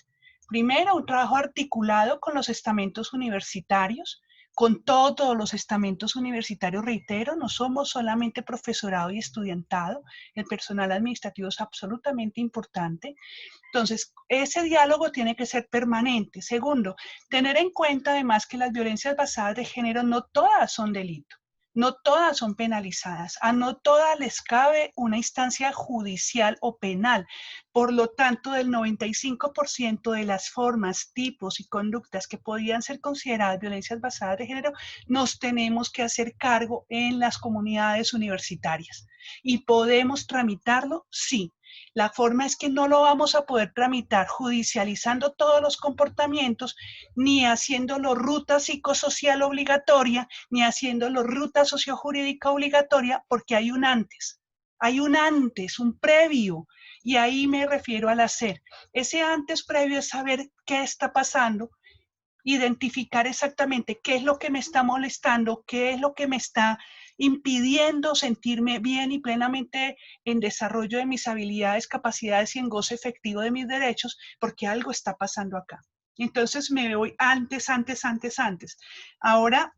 Primero, un trabajo articulado con los estamentos universitarios, con todos los estamentos universitarios, reitero, no somos solamente profesorado y estudiantado, el personal administrativo es absolutamente importante. Entonces, ese diálogo tiene que ser permanente. Segundo, tener en cuenta además que las violencias basadas de género no todas son delito. No todas son penalizadas, a no todas les cabe una instancia judicial o penal. Por lo tanto, del 95% de las formas, tipos y conductas que podían ser consideradas violencias basadas de género, nos tenemos que hacer cargo en las comunidades universitarias. ¿Y podemos tramitarlo? Sí. La forma es que no lo vamos a poder tramitar judicializando todos los comportamientos, ni haciéndolo ruta psicosocial obligatoria, ni haciéndolo ruta sociojurídica obligatoria, porque hay un antes. Hay un antes, un previo, y ahí me refiero al hacer. Ese antes previo es saber qué está pasando, identificar exactamente qué es lo que me está molestando, qué es lo que me está impidiendo sentirme bien y plenamente en desarrollo de mis habilidades, capacidades y en goce efectivo de mis derechos, porque algo está pasando acá. Entonces me voy antes. Ahora,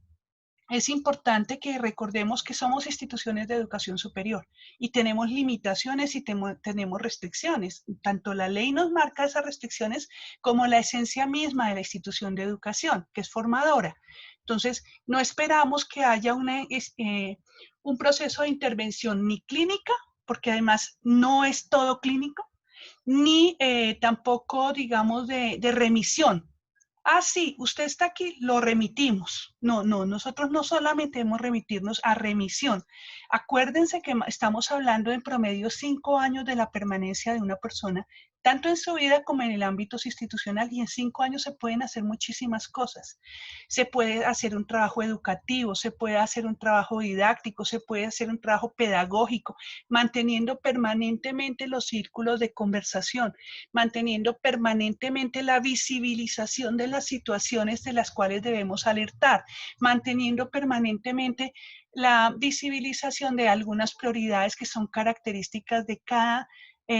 es importante que recordemos que somos instituciones de educación superior y tenemos limitaciones y tenemos restricciones. Tanto la ley nos marca esas restricciones como la esencia misma de la institución de educación, que es formadora. Entonces, no esperamos que haya un proceso de intervención ni clínica, porque además no es todo clínico, ni tampoco, digamos, de remisión. Ah, sí, usted está aquí, lo remitimos. No, nosotros no solamente debemos remitirnos a remisión. Acuérdense que estamos hablando en promedio 5 años de la permanencia de una persona tanto en su vida como en el ámbito institucional, y en 5 años se pueden hacer muchísimas cosas. Se puede hacer un trabajo educativo, se puede hacer un trabajo didáctico, se puede hacer un trabajo pedagógico, manteniendo permanentemente los círculos de conversación, manteniendo permanentemente la visibilización de las situaciones de las cuales debemos alertar, manteniendo permanentemente la visibilización de algunas prioridades que son características de cada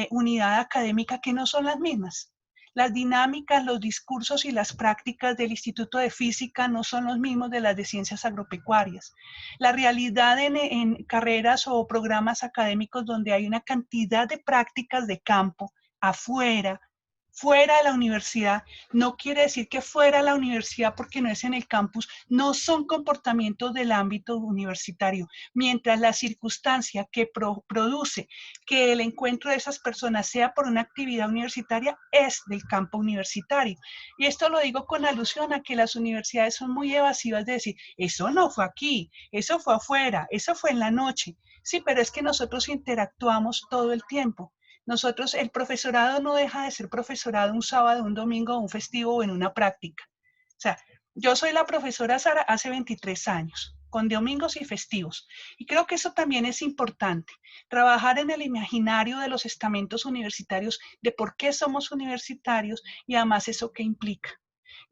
unidad académica, que no son las mismas. Las dinámicas, los discursos y las prácticas del Instituto de Física no son los mismos de las de Ciencias Agropecuarias. La realidad en carreras o programas académicos donde hay una cantidad de prácticas de campo afuera, fuera de la universidad, no quiere decir que fuera de la universidad porque no es en el campus, no son comportamientos del ámbito universitario, mientras la circunstancia que produce que el encuentro de esas personas sea por una actividad universitaria es del campo universitario. Y esto lo digo con alusión a que las universidades son muy evasivas de decir, eso no fue aquí, eso fue afuera, eso fue en la noche. Sí, pero es que nosotros interactuamos todo el tiempo. Nosotros, el profesorado no deja de ser profesorado un sábado, un domingo, un festivo o en una práctica. O sea, yo soy la profesora Sara hace 23 años, con domingos y festivos. Y creo que eso también es importante, trabajar en el imaginario de los estamentos universitarios, de por qué somos universitarios y además eso qué implica.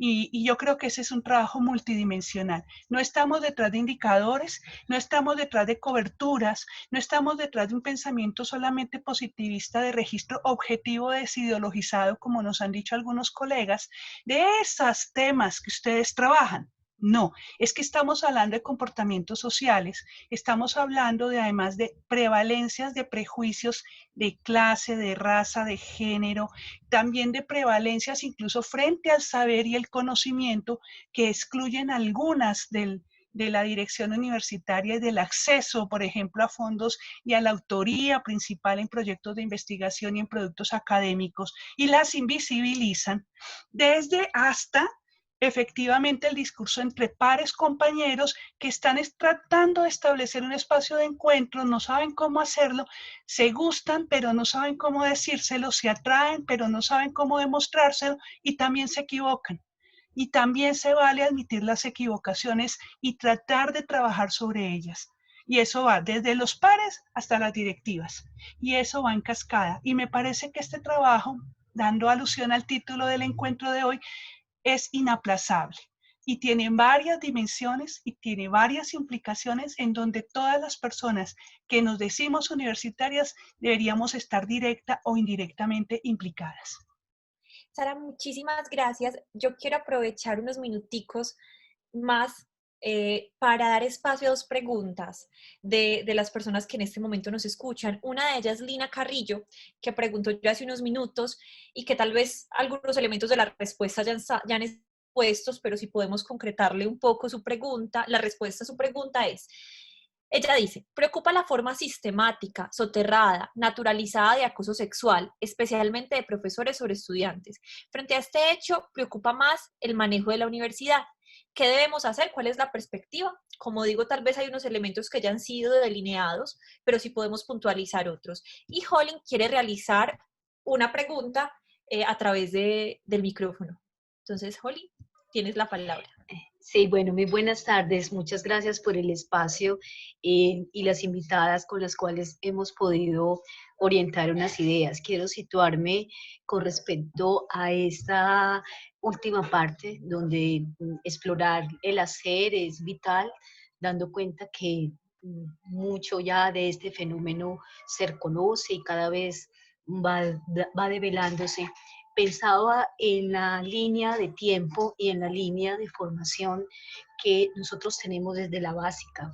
Y yo creo que ese es un trabajo multidimensional. No estamos detrás de indicadores, no estamos detrás de coberturas, no estamos detrás de un pensamiento solamente positivista de registro objetivo desideologizado, como nos han dicho algunos colegas, de esos temas que ustedes trabajan. No, es que estamos hablando de comportamientos sociales, estamos hablando de además de prevalencias de prejuicios de clase, de raza, de género, también de prevalencias incluso frente al saber y el conocimiento que excluyen algunas de la dirección universitaria y del acceso, por ejemplo, a fondos y a la autoría principal en proyectos de investigación y en productos académicos, y las invisibilizan desde hasta efectivamente el discurso entre pares compañeros que están tratando de establecer un espacio de encuentro, no saben cómo hacerlo, se gustan pero no saben cómo decírselo, se atraen pero no saben cómo demostrárselo y también se equivocan. Y también se vale admitir las equivocaciones y tratar de trabajar sobre ellas. Y eso va desde los pares hasta las directivas. Y eso va en cascada. Y me parece que este trabajo, dando alusión al título del encuentro de hoy, es inaplazable y tiene varias dimensiones y tiene varias implicaciones en donde todas las personas que nos decimos universitarias deberíamos estar directa o indirectamente implicadas. Sara, muchísimas gracias. Yo quiero aprovechar unos minuticos más para dar espacio a dos preguntas de las personas que en este momento nos escuchan. Una de ellas, Lina Carrillo, que preguntó yo hace unos minutos y que tal vez algunos elementos de la respuesta ya han expuestos, pero si podemos concretarle un poco su pregunta, la respuesta a su pregunta es: ella dice, preocupa la forma sistemática, soterrada, naturalizada de acoso sexual, especialmente de profesores sobre estudiantes. Frente a este hecho, preocupa más el manejo de la universidad. ¿Qué debemos hacer? ¿Cuál es la perspectiva? Como digo, tal vez hay unos elementos que ya han sido delineados, pero sí podemos puntualizar otros. Y Holly quiere realizar una pregunta a través del micrófono. Entonces, Holly, tienes la palabra. Sí, bueno, muy buenas tardes. Muchas gracias por el espacio y las invitadas con las cuales hemos podido orientar unas ideas. Quiero situarme con respecto a esta última parte donde explorar el hacer es vital, dando cuenta que mucho ya de este fenómeno se conoce y cada vez va develándose. Pensaba en la línea de tiempo y en la línea de formación que nosotros tenemos desde la básica.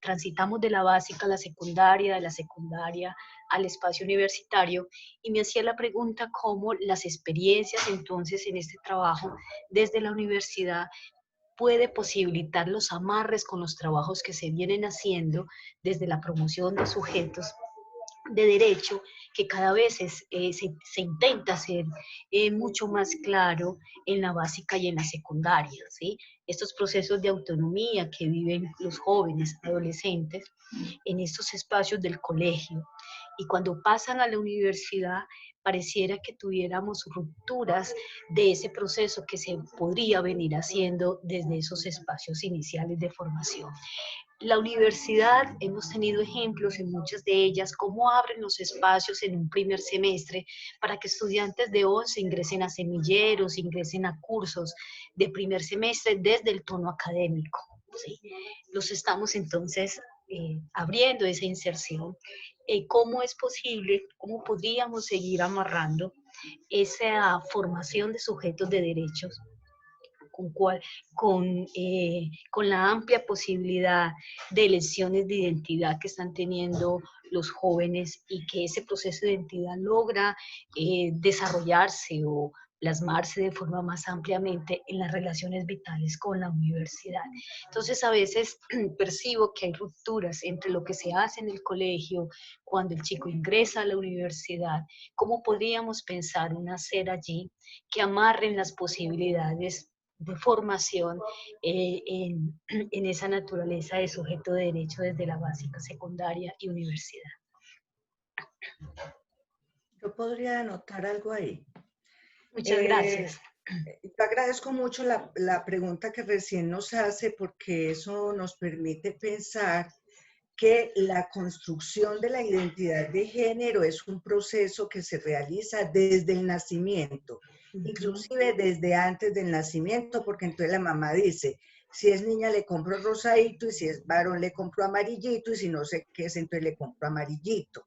Transitamos de la básica a la secundaria, de la secundaria al espacio universitario, y me hacía la pregunta cómo las experiencias entonces en este trabajo desde la universidad puede posibilitar los amarres con los trabajos que se vienen haciendo desde la promoción de sujetos de derecho, que cada vez se intenta ser mucho más claro en la básica y en la secundaria, ¿sí? Estos procesos de autonomía que viven los jóvenes, adolescentes, en estos espacios del colegio. y cuando pasan a la universidad pareciera que tuviéramos rupturas de ese proceso que se podría venir haciendo desde esos espacios iniciales de formación. La universidad, hemos tenido ejemplos en muchas de ellas, cómo abren los espacios en un primer semestre para que estudiantes de 11 ingresen a semilleros, ingresen a cursos de primer semestre desde el tono académico. ¿Sí? Los estamos entonces abriendo esa inserción. ¿Cómo es posible, cómo podríamos seguir amarrando esa formación de sujetos de derechos con la amplia posibilidad de elecciones de identidad que están teniendo los jóvenes y que ese proceso de identidad logra desarrollarse o plasmarse de forma más ampliamente en las relaciones vitales con la universidad? Entonces, a veces percibo que hay rupturas entre lo que se hace en el colegio cuando el chico ingresa a la universidad. ¿Cómo podríamos pensar un hacer allí que amarren las posibilidades de formación en esa naturaleza de sujeto de derecho desde la básica, secundaria y universidad? Yo podría anotar algo ahí. Muchas gracias. Yo agradezco mucho la pregunta que recién nos hace, porque eso nos permite pensar que la construcción de la identidad de género es un proceso que se realiza desde el nacimiento, inclusive desde antes del nacimiento, porque entonces la mamá dice, si es niña le compro rosadito, y si es varón le compro amarillito, y si no sé qué es, entonces le compro amarillito.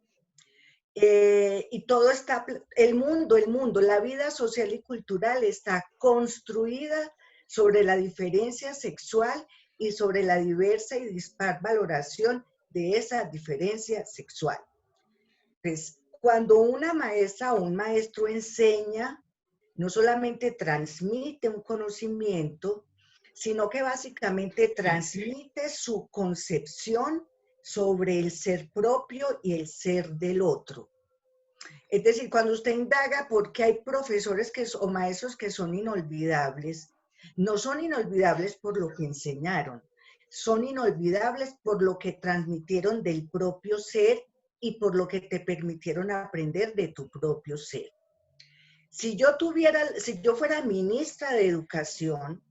Y todo está, el mundo, la vida social y cultural está construida sobre la diferencia sexual y sobre la diversa y dispar valoración de esa diferencia sexual. Pues, cuando una maestra o un maestro enseña, no solamente transmite un conocimiento, sino que básicamente transmite su concepción sobre el ser propio y el ser del otro. Es decir, cuando usted indaga por qué hay profesores o maestros que son inolvidables, no son inolvidables por lo que enseñaron, son inolvidables por lo que transmitieron del propio ser y por lo que te permitieron aprender de tu propio ser. Si yo fuera ministra de Educación,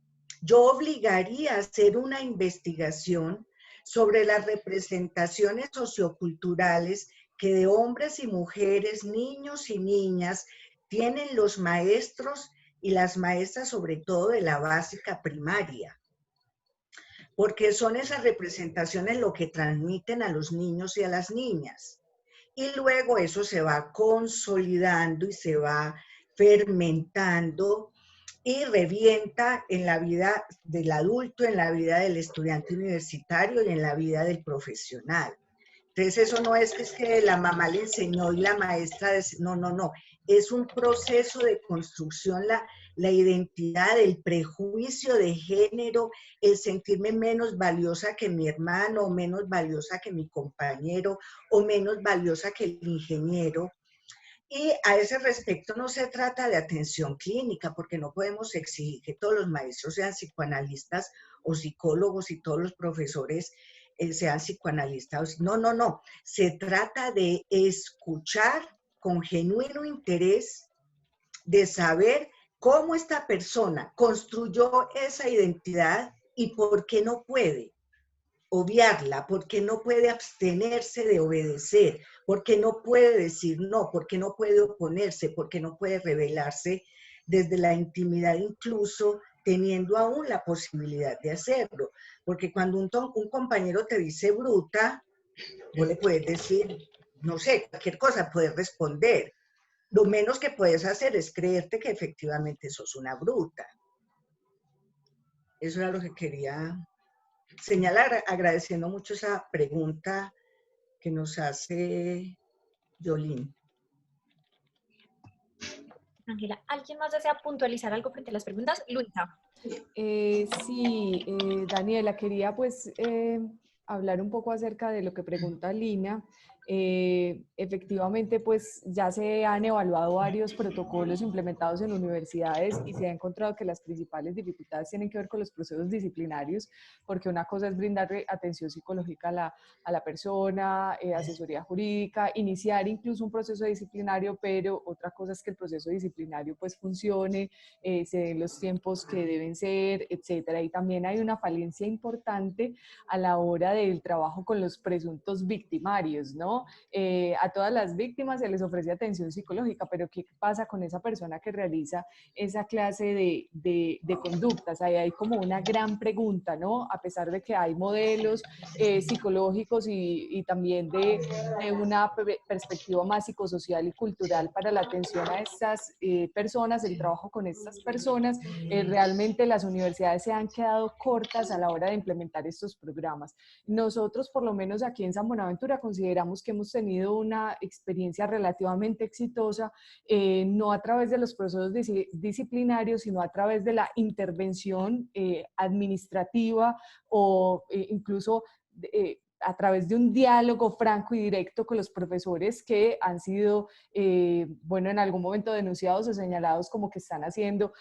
yo obligaría a hacer una investigación sobre las representaciones socioculturales que de hombres y mujeres, niños y niñas, tienen los maestros y las maestras, sobre todo de la básica primaria. Porque son esas representaciones lo que transmiten a los niños y a las niñas. Y luego eso se va consolidando y se va fermentando y revienta en la vida del adulto, en la vida del estudiante universitario y en la vida del profesional. Entonces eso no es que la mamá le enseñó y la maestra, no, es un proceso de construcción, la identidad, el prejuicio de género, el sentirme menos valiosa que mi hermano, o menos valiosa que mi compañero, o menos valiosa que el ingeniero. Y a ese respecto no se trata de atención clínica, porque no podemos exigir que todos los maestros sean psicoanalistas o psicólogos y todos los profesores sean psicoanalistas. No. Se trata de escuchar con genuino interés, de saber cómo esta persona construyó esa identidad y por qué no puede obviarla, porque no puede abstenerse de obedecer, porque no puede decir no, porque no puede oponerse, porque no puede rebelarse desde la intimidad, incluso teniendo aún la posibilidad de hacerlo. Porque cuando un compañero te dice bruta, vos le puedes decir, no sé, cualquier cosa, puedes responder. Lo menos que puedes hacer es creerte que efectivamente sos una bruta. Eso era lo que quería señalar, agradeciendo mucho esa pregunta que nos hace Yolín. Ángela, ¿alguien más desea puntualizar algo frente a las preguntas? Luisa. Sí, Daniela, quería pues hablar un poco acerca de lo que pregunta Lina Efectivamente, pues ya se han evaluado varios protocolos implementados en universidades y se ha encontrado que las principales dificultades tienen que ver con los procesos disciplinarios, porque una cosa es brindar atención psicológica a la persona, asesoría jurídica, iniciar incluso un proceso disciplinario, pero otra cosa es que el proceso disciplinario pues funcione, se den los tiempos que deben ser, etcétera. Y también hay una falencia importante a la hora del trabajo con los presuntos victimarios, ¿no? A todas las víctimas se les ofrece atención psicológica, pero ¿qué pasa con esa persona que realiza esa clase de conductas? Ahí hay como una gran pregunta, ¿no? A pesar de que hay modelos psicológicos y también de una perspectiva más psicosocial y cultural para la atención a estas personas, el trabajo con estas personas, realmente las universidades se han quedado cortas a la hora de implementar estos programas. Nosotros, por lo menos aquí en San Buenaventura, consideramos que hemos tenido una experiencia relativamente exitosa, no a través de los procesos disciplinarios, sino a través de la intervención administrativa o incluso a través de un diálogo franco y directo con los profesores que han sido, bueno, en algún momento denunciados o señalados como que están haciendo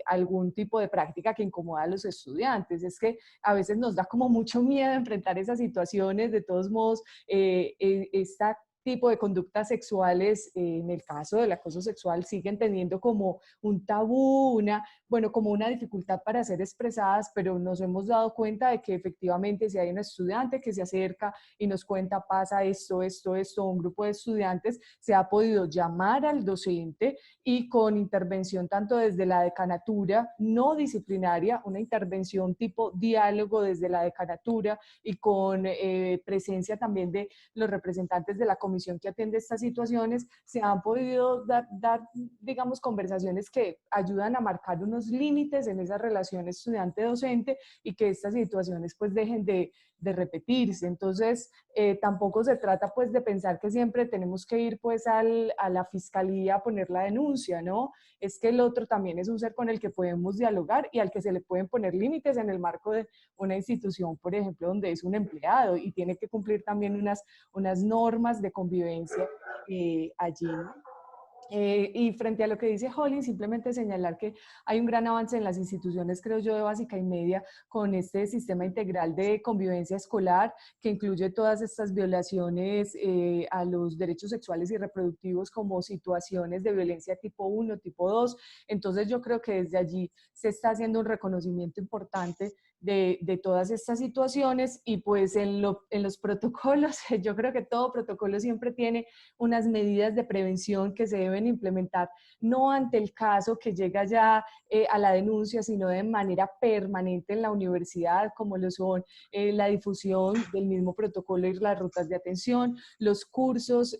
algún tipo de práctica que incomoda a los estudiantes. Es que a veces nos da como mucho miedo enfrentar esas situaciones. De todos modos, esta tipo de conductas sexuales, en el caso del acoso sexual, siguen teniendo como un tabú, bueno, como una dificultad para ser expresadas, pero nos hemos dado cuenta de que efectivamente si hay un estudiante que se acerca y nos cuenta pasa esto, un grupo de estudiantes, se ha podido llamar al docente y con intervención tanto desde la decanatura, no disciplinaria, una intervención tipo diálogo desde la decanatura y con presencia también de los representantes de la comisión que atiende estas situaciones, se han podido dar, digamos, conversaciones que ayudan a marcar unos límites en esa relación estudiante-docente y que estas situaciones pues dejen de repetirse. Entonces, tampoco se trata pues de pensar que siempre tenemos que ir pues a la fiscalía a poner la denuncia, ¿no? Es que el otro también es un ser con el que podemos dialogar y al que se le pueden poner límites en el marco de una institución, por ejemplo, donde es un empleado y tiene que cumplir también unas normas de convivencia allí, ¿no? Y frente a lo que dice Holly, simplemente señalar que hay un gran avance en las instituciones, creo yo, de básica y media con este sistema integral de convivencia escolar que incluye todas estas violaciones a los derechos sexuales y reproductivos como situaciones de violencia tipo 1, tipo 2. Entonces yo creo que desde allí se está haciendo un reconocimiento importante de todas estas situaciones y pues en los protocolos, yo creo que todo protocolo siempre tiene unas medidas de prevención que se deben implementar, no ante el caso que llega ya a la denuncia, sino de manera permanente en la universidad, como lo son la difusión del mismo protocolo y las rutas de atención, los cursos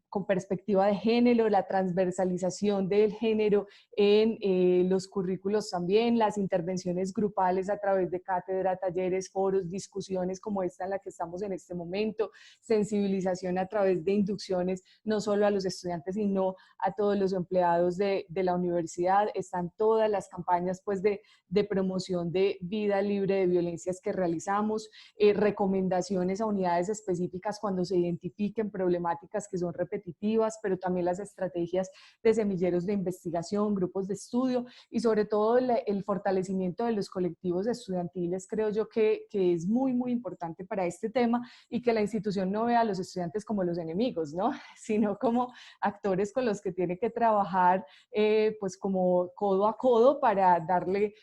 con perspectiva de género, la transversalización del género en los currículos también, las intervenciones grupales a través de cátedra, talleres, foros, discusiones como esta en la que estamos en este momento, sensibilización a través de inducciones, no solo a los estudiantes, sino a todos los empleados de la universidad. Están todas las campañas pues, de promoción de vida libre de violencias que realizamos, recomendaciones a unidades específicas cuando se identifiquen problemáticas que son repetitivas, pero también las estrategias de semilleros de investigación, grupos de estudio y sobre todo el fortalecimiento de los colectivos estudiantiles, creo yo que es muy, muy importante para este tema y que la institución no vea a los estudiantes como los enemigos, ¿no? Sino como actores con los que tiene que trabajar pues como codo a codo para darle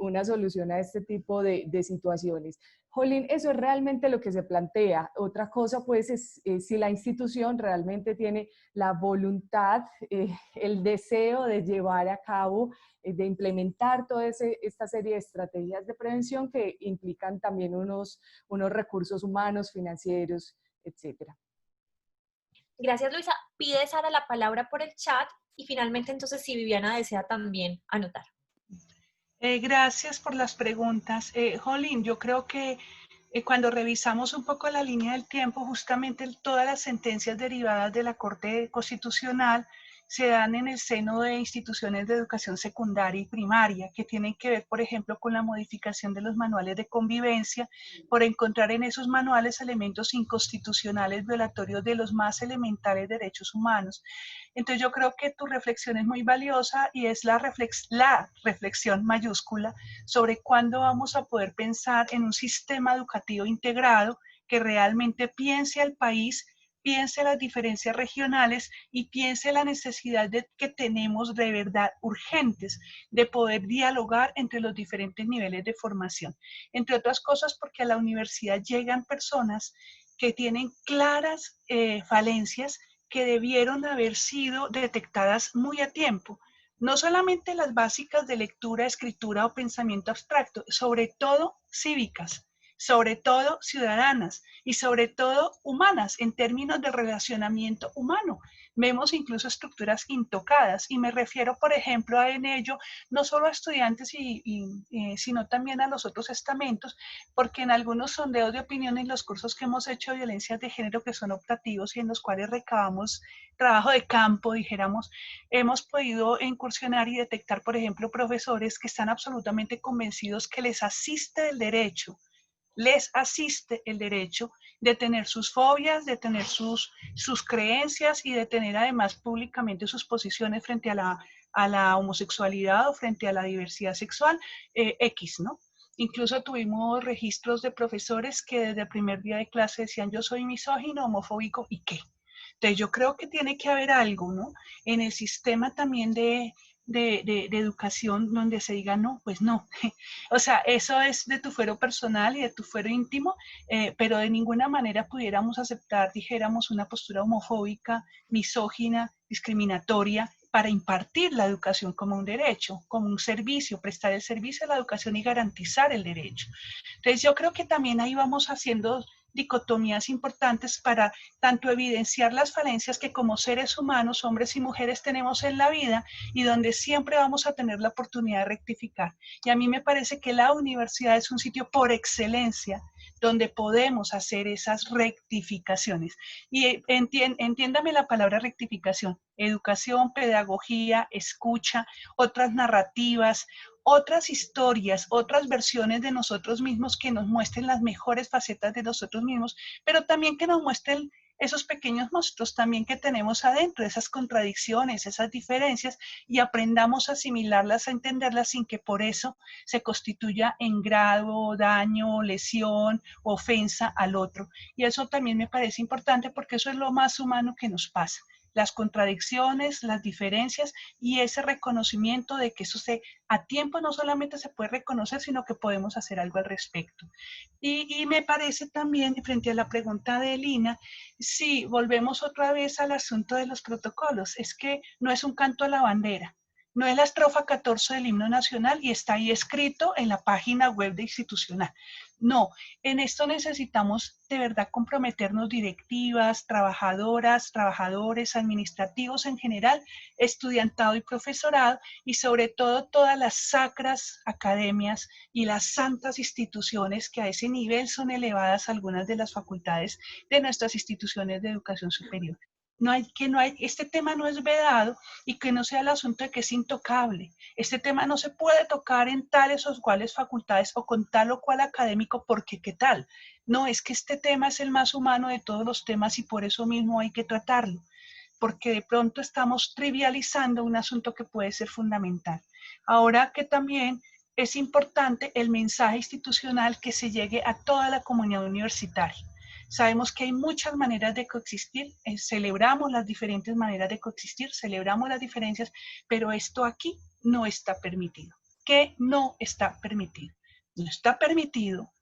una solución a este tipo de situaciones. Jolín, eso es realmente lo que se plantea. Otra cosa, pues, es si la institución realmente tiene la voluntad, el deseo de llevar a cabo, de implementar toda esta serie de estrategias de prevención que implican también unos recursos humanos, financieros, etcétera. Gracias, Luisa. Pide Sara la palabra por el chat y finalmente entonces si Viviana desea también anotar. Gracias por las preguntas. Jolín, yo creo que cuando revisamos un poco la línea del tiempo, justamente todas las sentencias derivadas de la Corte Constitucional se dan en el seno de instituciones de educación secundaria y primaria, que tienen que ver, por ejemplo, con la modificación de los manuales de convivencia, por encontrar en esos manuales elementos inconstitucionales violatorios de los más elementales derechos humanos. Entonces yo creo que tu reflexión es muy valiosa y es la reflexión mayúscula sobre cuándo vamos a poder pensar en un sistema educativo integrado que realmente piense al país, piense las diferencias regionales y piense la necesidad que tenemos de verdad urgentes de poder dialogar entre los diferentes niveles de formación. Entre otras cosas porque a la universidad llegan personas que tienen claras falencias que debieron haber sido detectadas muy a tiempo. No solamente las básicas de lectura, escritura o pensamiento abstracto, sobre todo cívicas, sobre todo ciudadanas y sobre todo humanas en términos de relacionamiento humano. Vemos incluso estructuras intocadas y me refiero, por ejemplo, en ello no solo a estudiantes sino también a los otros estamentos, porque en algunos sondeos de opinión en los cursos que hemos hecho de violencias de género que son optativos y en los cuales recabamos trabajo de campo, dijéramos, hemos podido incursionar y detectar, por ejemplo, profesores que están absolutamente convencidos que les asiste el derecho de tener sus fobias, de tener sus creencias y de tener además públicamente sus posiciones frente a la homosexualidad o frente a la diversidad sexual X, ¿no? Incluso tuvimos registros de profesores que desde el primer día de clase decían yo soy misógino, homofóbico y qué. Entonces yo creo que tiene que haber algo, ¿no? En el sistema también de educación donde se diga no, pues no. O sea, eso es de tu fuero personal y de tu fuero íntimo, pero de ninguna manera pudiéramos aceptar, dijéramos, una postura homofóbica, misógina, discriminatoria, para impartir la educación como un derecho, como un servicio, prestar el servicio a la educación y garantizar el derecho. Entonces yo creo que también ahí vamos haciendo dicotomías importantes para tanto evidenciar las falencias que como seres humanos, hombres y mujeres, tenemos en la vida y donde siempre vamos a tener la oportunidad de rectificar. Y a mí me parece que la universidad es un sitio por excelencia donde podemos hacer esas rectificaciones. Y entiéndame la palabra rectificación: educación, pedagogía, escucha, otras narrativas, otras historias, otras versiones de nosotros mismos que nos muestren las mejores facetas de nosotros mismos, pero también que nos muestren esos pequeños monstruos también que tenemos adentro, esas contradicciones, esas diferencias, y aprendamos a asimilarlas, a entenderlas sin que por eso se constituya en grado, daño, lesión, ofensa al otro. Y eso también me parece importante porque eso es lo más humano que nos pasa. Las contradicciones, las diferencias y ese reconocimiento de que eso a tiempo no solamente se puede reconocer, sino que podemos hacer algo al respecto. Y me parece también, frente a la pregunta de Lina, si volvemos otra vez al asunto de los protocolos, es que no es un canto a la bandera, no es la estrofa 14 del himno nacional y está ahí escrito en la página web de institucional. No, en esto necesitamos de verdad comprometernos directivas, trabajadoras, trabajadores, administrativos en general, estudiantado y profesorado, y sobre todo todas las sacras academias y las santas instituciones que a ese nivel son elevadas algunas de las facultades de nuestras instituciones de educación superior. Este tema no es vedado y que no sea el asunto de que es intocable. Este tema no se puede tocar en tales o cuales facultades o con tal o cual académico porque qué tal. No, es que este tema es el más humano de todos los temas y por eso mismo hay que tratarlo, porque de pronto estamos trivializando un asunto que puede ser fundamental. Ahora que también es importante el mensaje institucional que se llegue a toda la comunidad universitaria. Sabemos que hay muchas maneras de coexistir, celebramos las diferentes maneras de coexistir, celebramos las diferencias, pero esto aquí no está permitido. ¿Qué no está permitido? No está permitido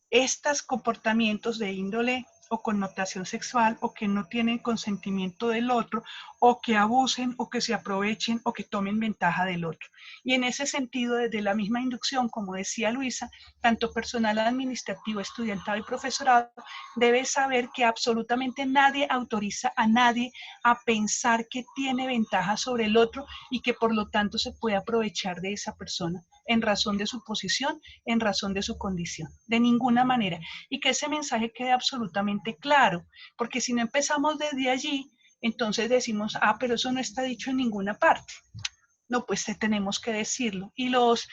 estos comportamientos de índole o connotación sexual o que no tienen consentimiento del otro o que abusen o que se aprovechen o que tomen ventaja del otro. Y en ese sentido, desde la misma inducción, como decía Luisa, tanto personal administrativo, estudiantado y profesorado debe saber que absolutamente nadie autoriza a nadie a pensar que tiene ventaja sobre el otro y que por lo tanto se puede aprovechar de esa persona en razón de su posición, en razón de su condición, de ninguna manera. Y que ese mensaje quede absolutamente claro, porque si no empezamos desde allí, Entonces decimos, ah, pero eso no está dicho en ninguna parte. No, pues tenemos que decirlo. Y los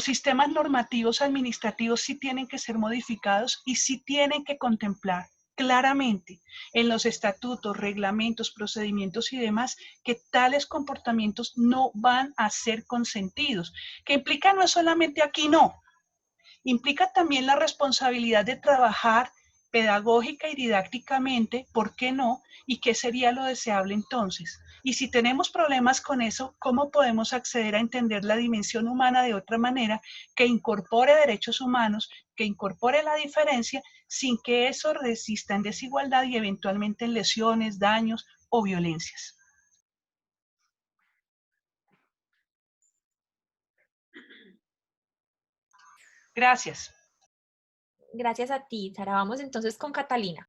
sistemas normativos administrativos sí tienen que ser modificados y sí tienen que contemplar claramente en los estatutos, reglamentos, procedimientos y demás que tales comportamientos no van a ser consentidos. Que implica no es solamente aquí, no. Implica también la responsabilidad de trabajar pedagógica y didácticamente, ¿por qué no? ¿Y qué sería lo deseable entonces? Y si tenemos problemas con eso, ¿cómo podemos acceder a entender la dimensión humana de otra manera que incorpore derechos humanos, que incorpore la diferencia, sin que eso resista en desigualdad y eventualmente en lesiones, daños o violencias? Gracias. Gracias a ti, Sara. Vamos entonces con Catalina.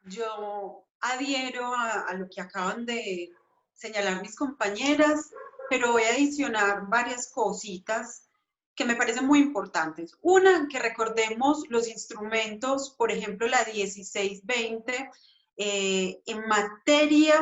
Yo adhiero a lo que acaban de señalar mis compañeras, pero voy a adicionar varias cositas que me parecen muy importantes. Una, que recordemos los instrumentos, por ejemplo, la 1620, en materia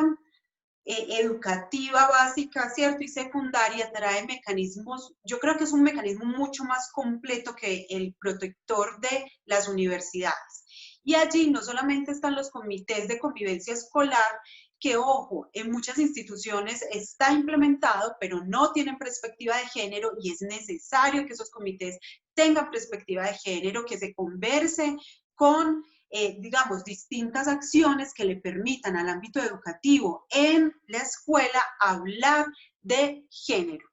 educativa básica, ¿cierto? Y secundaria trae mecanismos, yo creo que es un mecanismo mucho más completo que el protector de las universidades. Y allí no solamente están los comités de convivencia escolar, que ojo, en muchas instituciones está implementado, pero no tienen perspectiva de género y es necesario que esos comités tengan perspectiva de género, que se converse con digamos, distintas acciones que le permitan al ámbito educativo en la escuela hablar de género.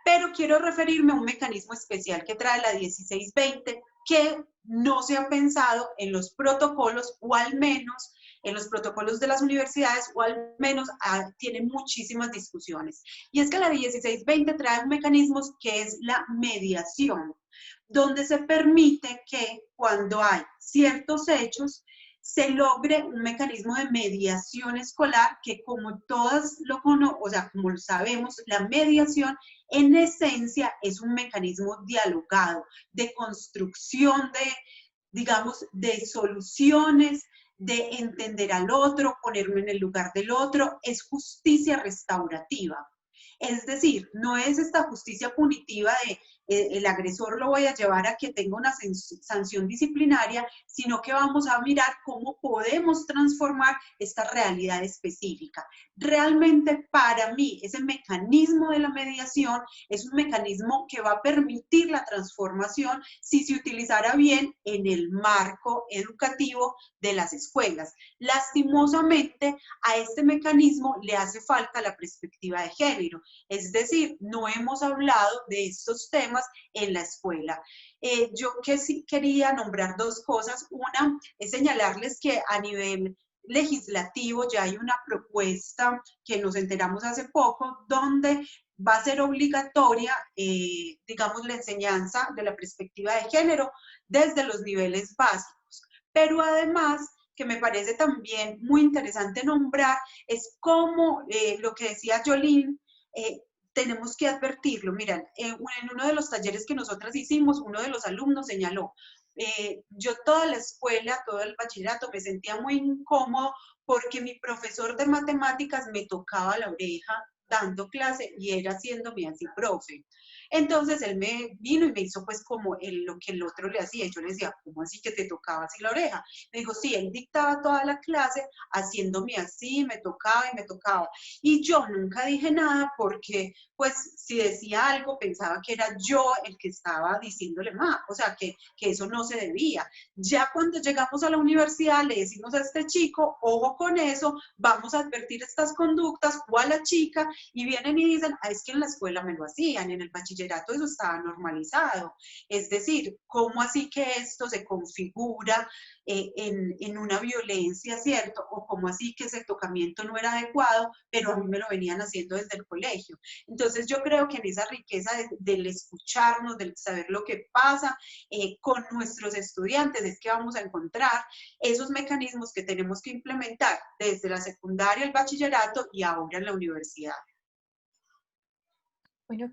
Pero quiero referirme a un mecanismo especial que trae la 1620 que no se ha pensado en los protocolos, o al menos en los protocolos de las universidades, o al menos tiene muchísimas discusiones. Y es que la 1620 trae mecanismos que es la mediación, donde se permite que cuando hay ciertos hechos se logre un mecanismo de mediación escolar que, como todas lo conocen, o sea, como lo sabemos, la mediación en esencia es un mecanismo dialogado de construcción de, digamos, de soluciones, de entender al otro, ponerme en el lugar del otro, es justicia restaurativa. Es decir, no es esta justicia punitiva de el agresor lo voy a llevar a que tenga una sanción disciplinaria, sino que vamos a mirar cómo podemos transformar esta realidad específica. Realmente para mí ese mecanismo de la mediación es un mecanismo que va a permitir la transformación si se utilizara bien en el marco educativo de las escuelas. Lastimosamente, a este mecanismo le hace falta la perspectiva de género, es decir, no hemos hablado de estos temas en la escuela. Yo que sí quería nombrar dos cosas. Una es señalarles que a nivel legislativo ya hay una propuesta que nos enteramos hace poco, donde va a ser obligatoria, digamos, la enseñanza de la perspectiva de género desde los niveles básicos. Pero además, que me parece también muy interesante nombrar, es como lo que decía Jolene, tenemos que advertirlo. Miren, en uno de los talleres que nosotras hicimos, uno de los alumnos señaló, yo toda la escuela, todo el bachillerato me sentía muy incómodo porque mi profesor de matemáticas me tocaba la oreja dando clase y era haciéndome así, profe. Entonces él me vino y me hizo pues como lo que el otro le hacía. Y yo le decía, ¿cómo así que te tocaba así la oreja? Me dijo, sí, él dictaba toda la clase haciéndome así, me tocaba y me tocaba. Y yo nunca dije nada porque pues si decía algo pensaba que era yo el que estaba diciéndole más, o sea que eso no se debía. Ya cuando llegamos a la universidad le decimos a este chico, ojo con eso, vamos a advertir estas conductas, o a la chica, y vienen y dicen, ah, es que en la escuela me lo hacían, en el bachillerato eso estaba normalizado. Es decir, ¿cómo así que esto se configura en una violencia, ¿cierto? O cómo así que ese tocamiento no era adecuado, pero a mí me lo venían haciendo desde el colegio. Entonces yo creo que en esa riqueza del escucharnos, del saber lo que pasa con nuestros estudiantes, es que vamos a encontrar esos mecanismos que tenemos que implementar desde la secundaria, el bachillerato y ahora en la universidad. Bueno,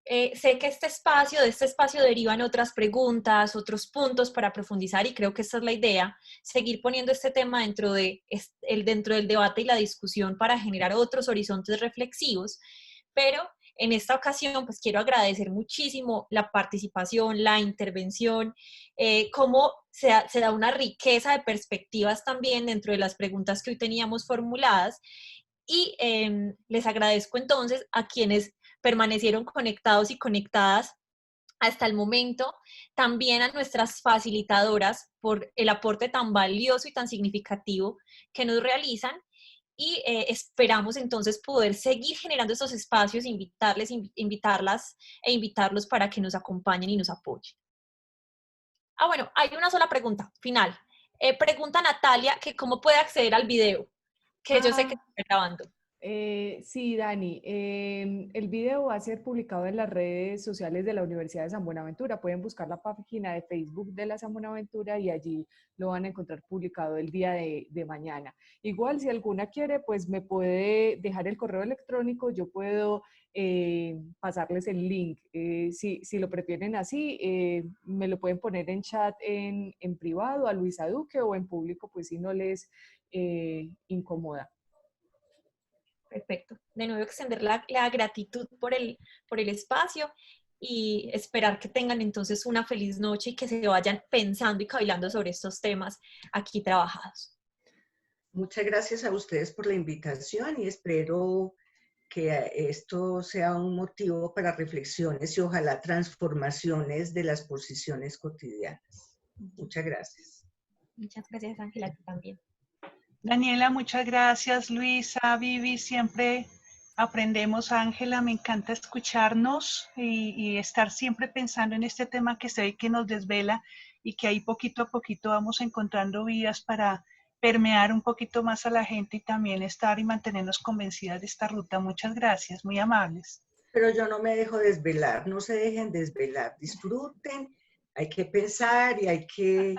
sé que de este espacio derivan otras preguntas, otros puntos para profundizar y creo que esta es la idea, seguir poniendo este tema dentro del debate y la discusión para generar otros horizontes reflexivos, pero en esta ocasión pues quiero agradecer muchísimo la participación, la intervención, cómo se da una riqueza de perspectivas también dentro de las preguntas que hoy teníamos formuladas y les agradezco entonces a quienes permanecieron conectados y conectadas hasta el momento, también a nuestras facilitadoras por el aporte tan valioso y tan significativo que nos realizan y esperamos entonces poder seguir generando estos espacios, invitarlas e invitarlos para que nos acompañen y nos apoyen. Ah, bueno, hay una sola pregunta final. Pregunta Natalia que cómo puede acceder al video, que yo sé que está grabando. Sí, Dani, el video va a ser publicado en las redes sociales de la Universidad de San Buenaventura. Pueden buscar la página de Facebook de la San Buenaventura y allí lo van a encontrar publicado el día de mañana. Igual, si alguna quiere, pues me puede dejar el correo electrónico, yo puedo pasarles el link. Si lo prefieren así, me lo pueden poner en chat en privado a Luisa Duque o en público, pues si no les incomoda. Perfecto. De nuevo extender la gratitud por el espacio y esperar que tengan entonces una feliz noche y que se vayan pensando y cavilando sobre estos temas aquí trabajados. Muchas gracias a ustedes por la invitación y espero que esto sea un motivo para reflexiones y ojalá transformaciones de las posiciones cotidianas. Muchas gracias. Muchas gracias, Ángela, también. Daniela, muchas gracias. Luisa, Vivi, siempre aprendemos. Ángela, me encanta escucharnos y estar siempre pensando en este tema que sé que nos desvela y que ahí poquito a poquito vamos encontrando vías para permear un poquito más a la gente y también estar y mantenernos convencidas de esta ruta. Muchas gracias, muy amables. Pero yo no me dejo desvelar, no se dejen desvelar, disfruten, hay que pensar y hay que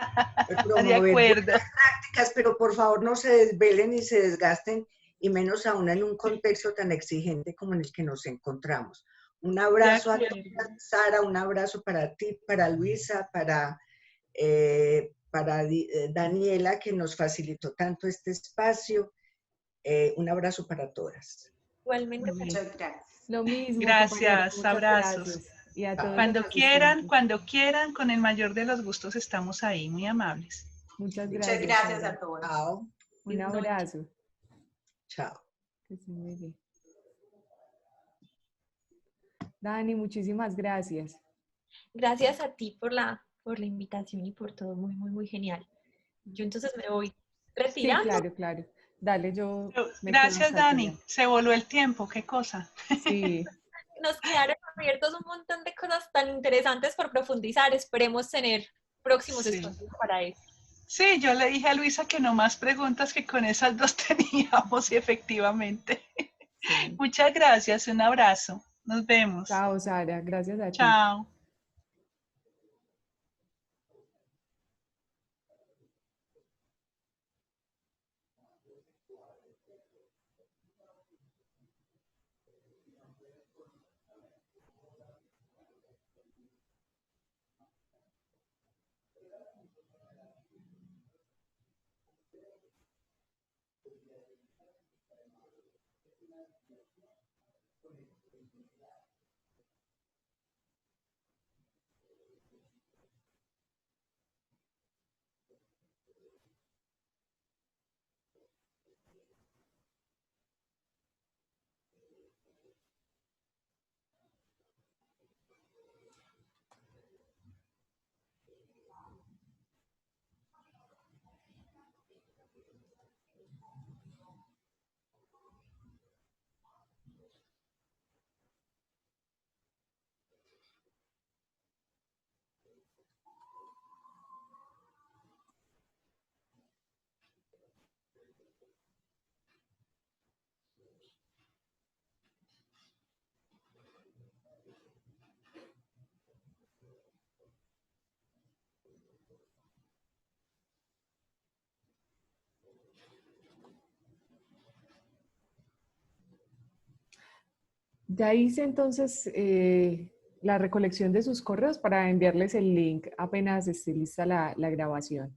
De promover acuerdo. buenas prácticas, pero por favor no se desvelen ni se desgasten, y menos aún en un contexto tan exigente como en el que nos encontramos. Un abrazo a todas, Sara, un abrazo para ti, para Luisa, para Daniela, que nos facilitó tanto este espacio. Un abrazo para todas. Igualmente. Muchas gracias. Lo mismo, Gracias, muchas abrazos. gracias. Y a todos Cuando quieran, con el mayor de los gustos estamos ahí, muy amables. Muchas Muchas gracias. gracias a todos. Chao. Un abrazo. Chao. Que estés muy bien. Dani, muchísimas gracias. Gracias a ti por la invitación y por todo, muy, muy, muy genial. Yo entonces me voy retirando. Sí, claro, claro. Dale, yo me Gracias, quedo hasta Dani. allá. Se voló el tiempo, qué cosa. Sí. Nos quedaron abiertos un montón de cosas tan interesantes por profundizar. Esperemos tener próximos espacios para eso. Sí, yo le dije a Luisa que no más preguntas, que con esas dos teníamos y efectivamente. Sí. Muchas gracias, un abrazo. Nos vemos. Chao, Sara. Gracias a ti. Chao. Ya hice entonces la recolección de sus correos para enviarles el link apenas esté lista la grabación.